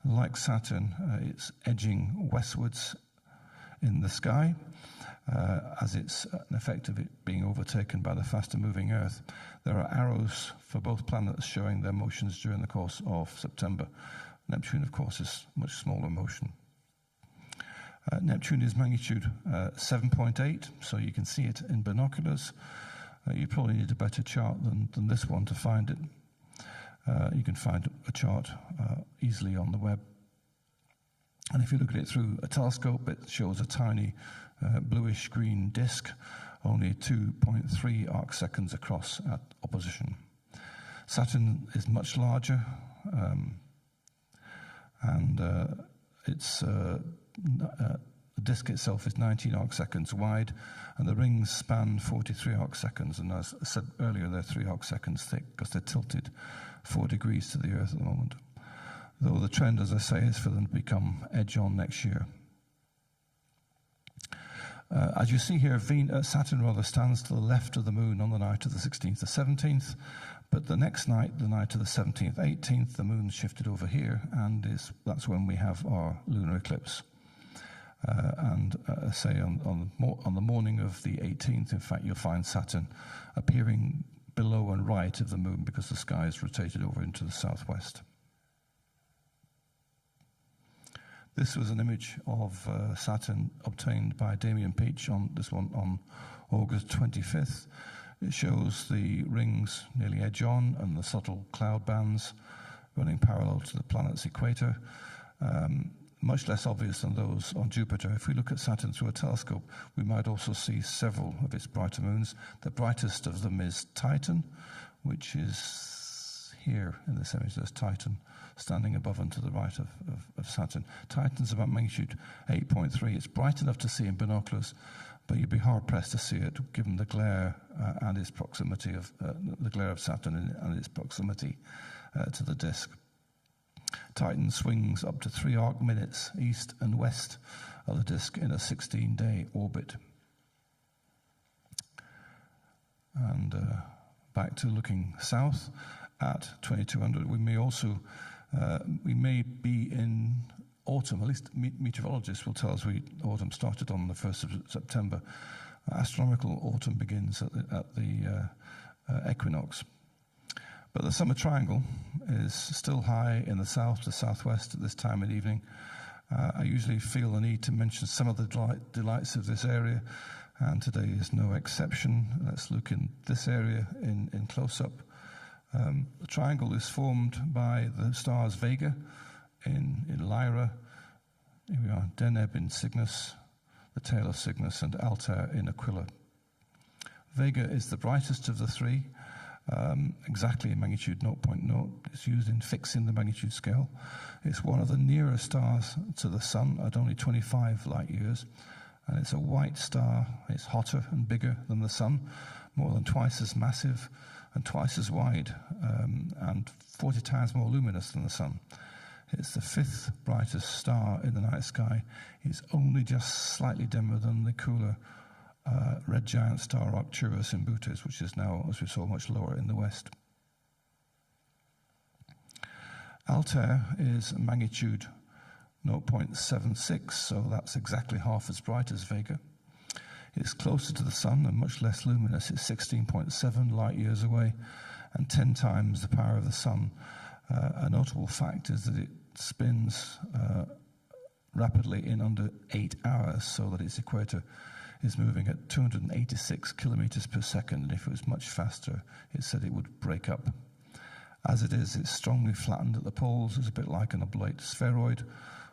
Like Saturn, it's edging westwards in the sky as it's an effect of it being overtaken by the faster moving Earth. There are arrows for both planets showing their motions during the course of September. Neptune, of course, is much smaller motion. Neptune is magnitude 7.8, so you can see it in binoculars. You probably need a better chart than this one to find it. You can find a chart easily on the web. And if you look at it through a telescope, it shows a tiny bluish-green disk, only 2.3 arc seconds across at opposition. Saturn is much larger, and the disk itself is 19 arc seconds wide, and the rings span 43 arc seconds. And as I said earlier, they're 3 arc seconds thick because they're tilted 4 degrees to the Earth at the moment. Though the trend, as I say, is for them to become edge-on next year. As you see here, Saturn stands to the left of the Moon on the night of the 16th to 17th, but the next night, the night of the 17th, 18th, the Moon shifted over here, and that's when we have our lunar eclipse. On the morning of the 18th, in fact, you'll find Saturn appearing below and right of the Moon because the sky is rotated over into the southwest. This was an image of Saturn obtained by Damien Peach on August 25th. It shows the rings nearly edge-on and the subtle cloud bands running parallel to the planet's equator. Much less obvious than those on Jupiter. If we look at Saturn through a telescope, we might also see several of its brighter moons. The brightest of them is Titan, which is here in this image. There's Titan standing above and to the right of Saturn. Titan's about magnitude 8.3. It's bright enough to see in binoculars, but you'd be hard-pressed to see it given the glare and its proximity of the glare of Saturn and its proximity to the disk. Titan swings up to 3 arc minutes east and west of the disk in a 16-day orbit. And back to looking south at 2200, we may be in autumn. At least meteorologists will tell us autumn started on the 1st of September. Astronomical autumn begins at the equinox. But the summer triangle is still high in the south to southwest at this time of evening. I usually feel the need to mention some of the delights of this area, and today is no exception. Let's look in this area in close-up. The triangle is formed by the stars Vega in Lyra, here we are, Deneb in Cygnus, the tail of Cygnus, and Altair in Aquila. Vega is the brightest of the three, exactly in magnitude 0.0. It's used in fixing the magnitude scale. It's one of the nearest stars to the Sun at only 25 light years, and it's a white star. It's hotter and bigger than the Sun, more than twice as massive and twice as wide, and 40 times more luminous than the Sun. It's the 5th brightest star in the night sky. It's only just slightly dimmer than the cooler red giant star Arcturus in Bootes, which is now, as we saw, much lower in the west. Altair is magnitude 0.76, so that's exactly half as bright as Vega. It's closer to the Sun and much less luminous. It's 16.7 light years away and 10 times the power of the Sun. A notable fact is that it spins rapidly in under 8 hours, so that its equator is moving at 286 kilometers per second, and if it was much faster, it said it would break up. As it is, it's strongly flattened at the poles. It's a bit like an oblate spheroid.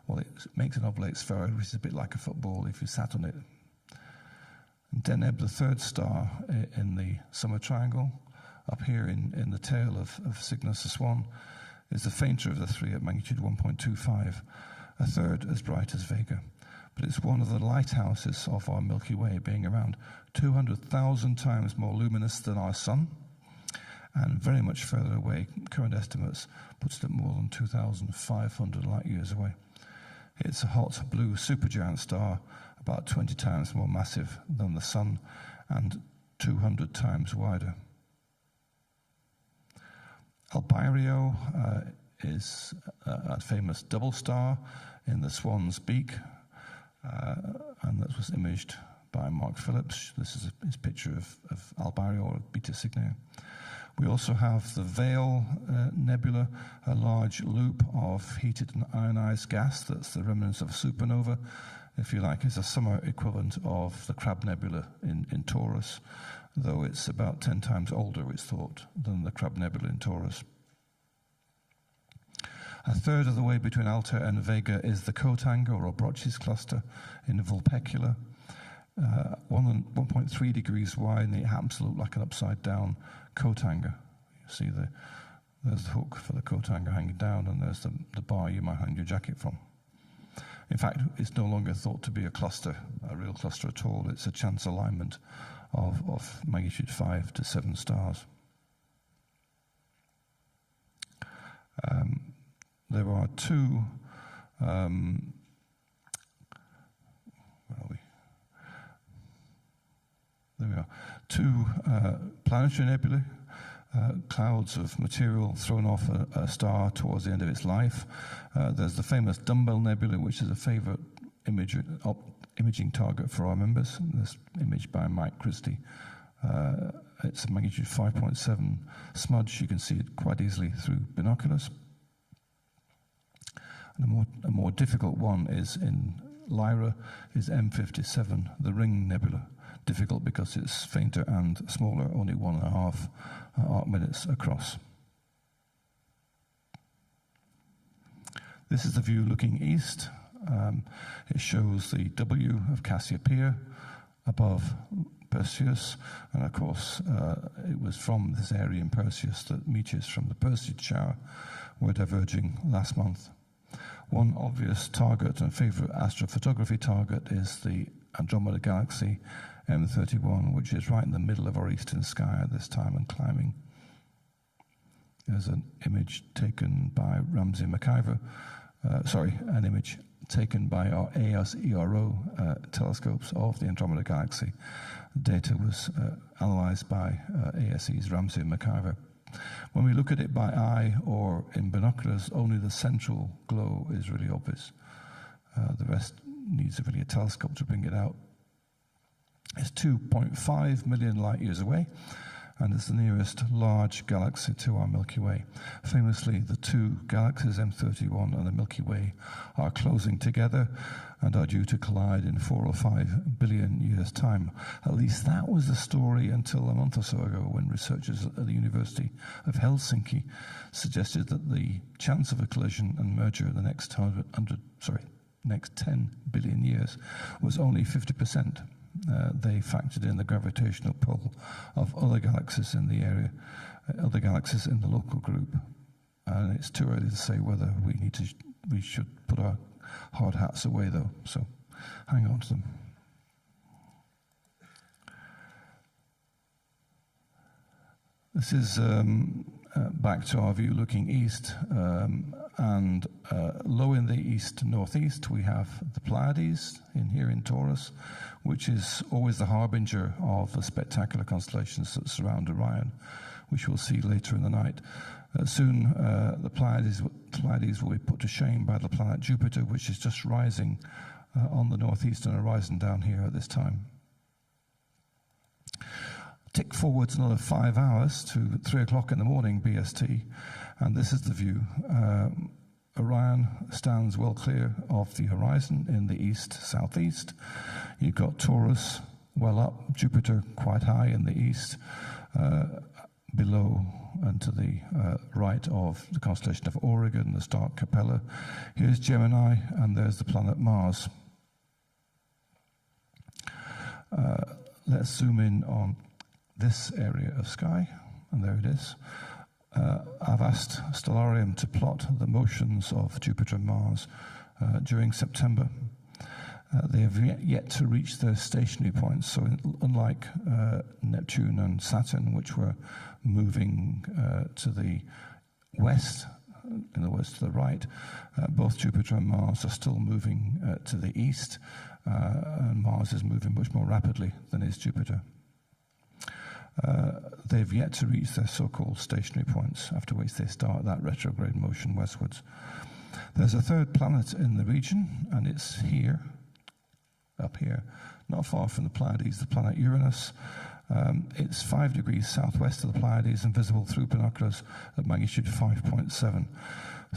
Well, it makes an oblate spheroid, which is a bit like a football if you sat on it. And Deneb, the third star in the summer triangle, up here in the tail of Cygnus the Swan, is the fainter of the three at magnitude 1.25, a third as bright as Vega. But it's one of the lighthouses of our Milky Way, being around 200,000 times more luminous than our Sun, and very much further away. Current estimates puts it at more than 2,500 light years away. It's a hot blue supergiant star, about 20 times more massive than the Sun and 200 times wider. Albireo is a famous double star in the Swan's beak, and that was imaged by Mark Phillips. This is his picture of Albireo, or Beta Cygni. We also have the Veil Nebula, a large loop of heated and ionized gas that's the remnants of a supernova, if you like. It's a summer equivalent of the Crab Nebula in Taurus, though it's about 10 times older, it's thought, than the Crab Nebula in Taurus. A third of the way between Altair and Vega is the Kotanga, or Obrochis cluster, in Vulpecula. 1.3 degrees wide, and it happens to look like an upside-down Kotanga. You see there's the hook for the Kotanga hanging down, and there's the bar you might hang your jacket from. In fact, it's no longer thought to be a cluster, a real cluster at all. It's a chance alignment of magnitude 5 to 7 stars. There are two two planetary nebulae, clouds of material thrown off a star towards the end of its life. There's the famous Dumbbell Nebula, which is a favorite imaging target for our members. This image by Mike Christie. It's a magnitude 5.7 smudge. You can see it quite easily through binoculars. And a more difficult one is in Lyra, is M57, the Ring Nebula. Difficult because it's fainter and smaller, only 1.5 arc minutes across. This is the view looking east. It shows the W of Cassiopeia above Perseus, and of course it was from this area in Perseus that meteors from the Perseid shower were diverging last month. One obvious target and favorite astrophotography target is the Andromeda Galaxy M31, which is right in the middle of our eastern sky at this time and climbing. There's an image taken by Ramsay McIver, an image taken by our ERO telescopes of the Andromeda Galaxy. The data was analyzed by ASE's Ramsay McIver. When we look at it by eye or in binoculars, only the central glow is really obvious. The rest needs really a telescope to bring it out. It's 2.5 million light years away, and it's the nearest large galaxy to our Milky Way. Famously, the two galaxies, M31 and the Milky Way, are closing together and are due to collide in 4 or 5 billion years' time. At least that was the story until a month or so ago, when researchers at the University of Helsinki suggested that the chance of a collision and merger in the next 10 billion years was only 50%. They factored in the gravitational pull of other galaxies in the area, other galaxies in the local group. And it's too early to say whether we should put our hard hats away, though, so hang on to them. This is back to our view looking east, and low in the east-northeast we have the Pleiades here in Taurus, which is always the harbinger of the spectacular constellations that surround Orion, which we'll see later in the night. Soon the Pleiades will be put to shame by the planet Jupiter, which is just rising on the northeastern horizon down here at this time. Tick forwards another 5 hours to 3 o'clock in the morning BST, and this is the view. Orion stands well clear of the horizon in the east-southeast. You've got Taurus well up, Jupiter quite high in the east, below and to the right of the constellation of Orion, the star Capella. Here's Gemini, and there's the planet Mars. Let's zoom in on this area of sky, and there it is. I've asked Stellarium to plot the motions of Jupiter and Mars during September. They have yet to reach their stationary points, so unlike Neptune and Saturn, which were moving to the west, in other words to the right, both Jupiter and Mars are still moving to the east, and Mars is moving much more rapidly than is Jupiter. They've yet to reach their so-called stationary points, after which they start that retrograde motion westwards. There's a third planet in the region, and it's here, up here, not far from the Pleiades, the planet Uranus. It's 5 degrees southwest of the Pleiades and visible through binoculars at magnitude 5.7.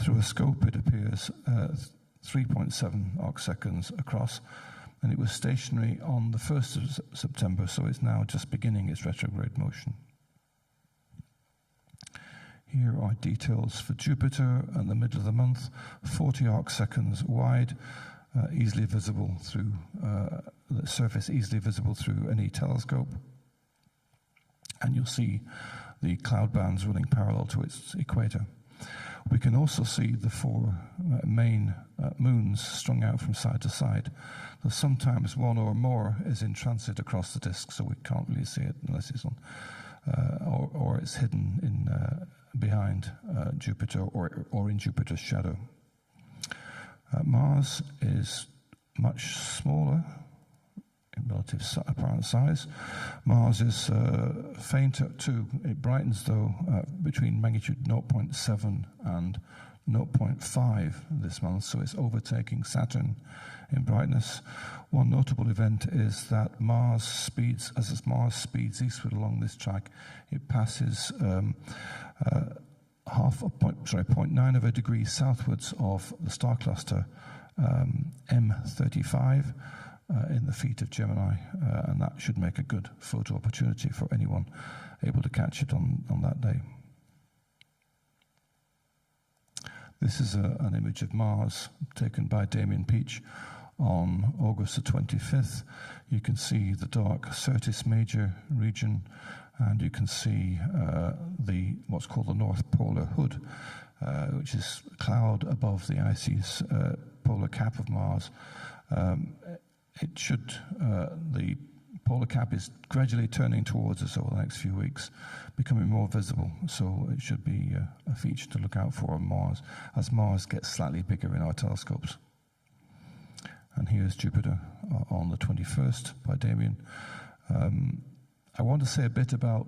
Through a scope, it appears 3.7 arcseconds across, and it was stationary on the 1st of September, so it's now just beginning its retrograde motion. Here are details for Jupiter in the middle of the month, 40 arcseconds wide, easily visible through the surface, easily visible through any telescope. And you'll see the cloud bands running parallel to its equator. We can also see the 4 main moons strung out from side to side. Though sometimes one or more is in transit across the disk, so we can't really see it unless it's on, or it's hidden in behind Jupiter or in Jupiter's shadow. Mars is much smaller in relative apparent size. Mars is faint at 2. It brightens, though, between magnitude 0.7 and 0.5 this month, so it's overtaking Saturn in brightness. One notable event is that as Mars speeds eastward along this track, it passes 0.9 of a degree southwards of the star cluster M35 in the feet of Gemini, and that should make a good photo opportunity for anyone able to catch it on that day. This is an image of Mars taken by Damien Peach on August the 25th. You can see the dark Syrtis Major region, and you can see what's called the North Polar Hood, which is a cloud above the icy polar cap of Mars. The polar cap is gradually turning towards us over the next few weeks, becoming more visible, so it should be a feature to look out for on Mars as Mars gets slightly bigger in our telescopes. And here's Jupiter on the 21st by Damien. I want to say a bit about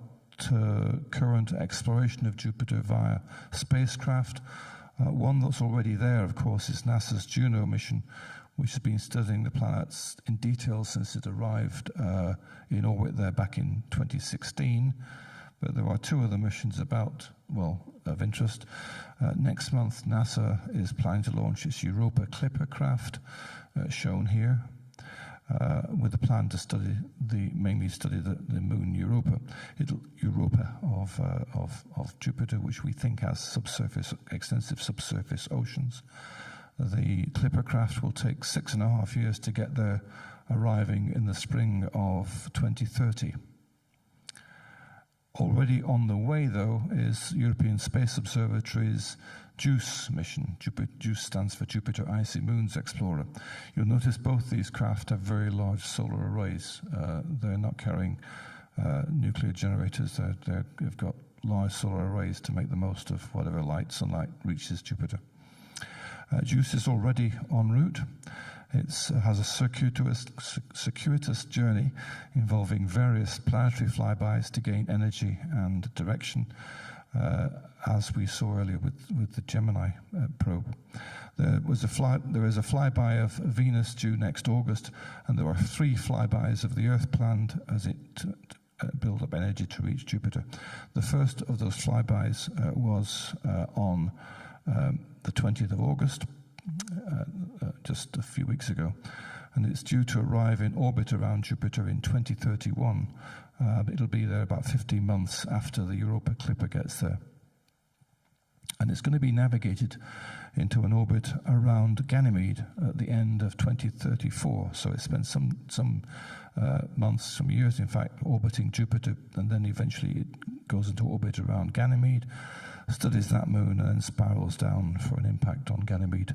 current exploration of Jupiter via spacecraft. One that's already there, of course, is NASA's Juno mission, which has been studying the planets in detail since it arrived in orbit there back in 2016. But there are 2 other missions of interest. Next month, NASA is planning to launch its Europa Clipper craft, shown here, with a plan to mainly study the moon Europa of Jupiter, which we think has extensive subsurface oceans. The Clipper craft will take 6.5 years to get there, arriving in the spring of 2030. Already on the way, though, is European Space Observatory's JUICE mission. JUICE stands for Jupiter Icy Moons Explorer. You'll notice both these craft have very large solar arrays. They're not carrying nuclear generators. They've got large solar arrays to make the most of whatever sunlight reaches Jupiter. JUICE is already en route. It has a circuitous journey involving various planetary flybys to gain energy and direction, as we saw earlier with the Gemini probe. There is a flyby of Venus due next August, and there are 3 flybys of the Earth planned as it build up energy to reach Jupiter. The first of those flybys was on the 20th of August, just a few weeks ago, and it's due to arrive in orbit around Jupiter in 2031. It'll be there about 15 months after the Europa Clipper gets there. And it's going to be navigated into an orbit around Ganymede at the end of 2034. So it spends some months, some years, in fact, orbiting Jupiter, and then eventually it goes into orbit around Ganymede, studies that moon, and then spirals down for an impact on Ganymede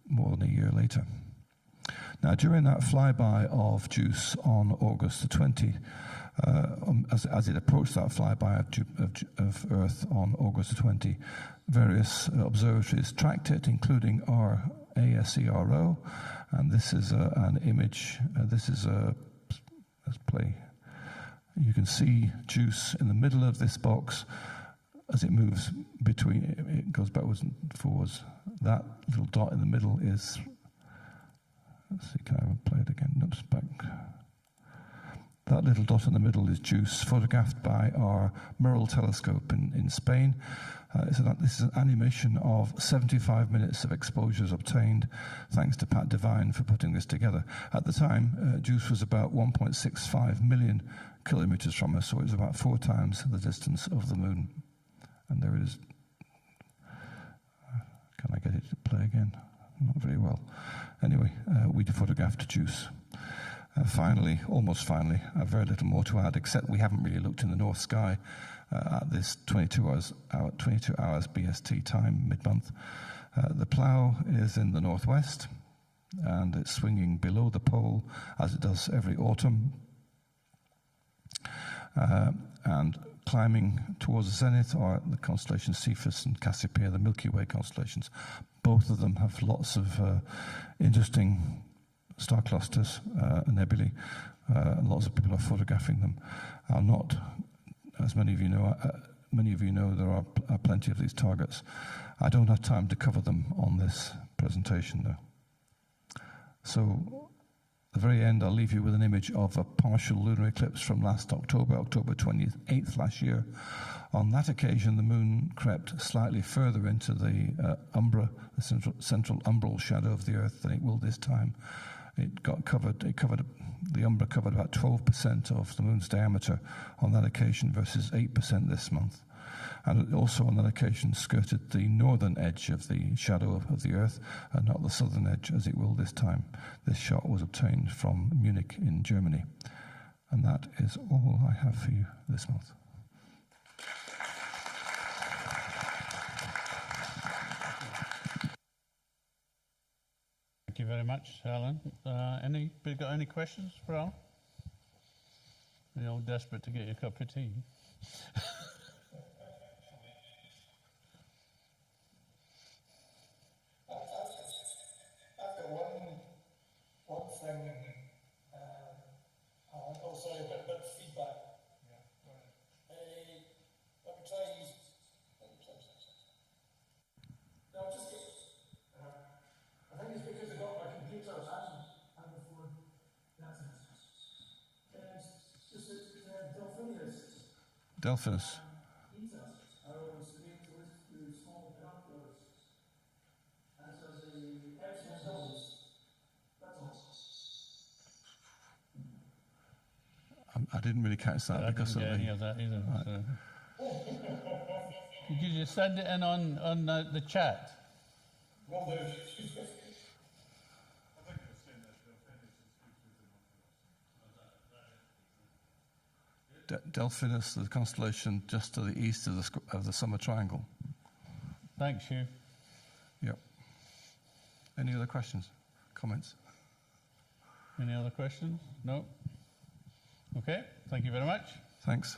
more than a year later. Now, during that flyby of JUICE on August the 20th, as it approached that flyby of Earth on August the 20th, various observatories tracked it, including our ASERO, and this is an image. Let's play. You can see JUICE in the middle of this box as it moves between. It goes backwards and forwards. That little dot in the middle is. Let's see, can I play it again? Oops, back. That little dot in the middle is JUICE, photographed by our Merrill telescope in Spain. This is an animation of 75 minutes of exposures obtained, thanks to Pat Devine for putting this together. At the time, JUICE was about 1.65 million kilometers from us, so it was about 4 times the distance of the moon. And there it is. Can I get it to play again? Not very well. Anyway, we photographed JUICE. Finally, almost finally, I've very little more to add, except we haven't really looked in the north sky at this 22 hours BST time, mid-month. The plough is in the northwest, and it's swinging below the pole, as it does every autumn. And climbing towards the zenith are the constellations Cephus and Cassiopeia, the Milky Way constellations. Both of them have lots of interesting star clusters and nebulae, and lots of people are photographing them. I'm not, as many of you know, there are plenty of these targets. I don't have time to cover them on this presentation, though. So, at the very end, I'll leave you with an image of a partial lunar eclipse from last October 28th last year. On that occasion, the moon crept slightly further into the umbra, the central umbral shadow of the Earth, than it will this time. The umbra covered about 12% of the moon's diameter on that occasion versus 8% this month. And it also on that occasion skirted the northern edge of the shadow of the Earth and not the southern edge as it will this time. This shot was obtained from Munich in Germany. And that is all I have for you this month. Thank you very much, Alan. Anybody got any questions for Alan? You're all desperate to get your cup of tea. I've got one thing, sorry, a bit of feedback. Let me try and use. No, just I think it's because I got my computer and the phone. That's it. It's just Delphinius. Delphinus. I didn't really catch that because I of didn't get any of that either. Right. So. Could you just send it in on the chat? Will do. Delphinus, the constellation just to the east of the Summer Triangle. Thanks, Hugh. Yep. Any other questions, comments? Any other questions? No? Okay, thank you very much. Thanks.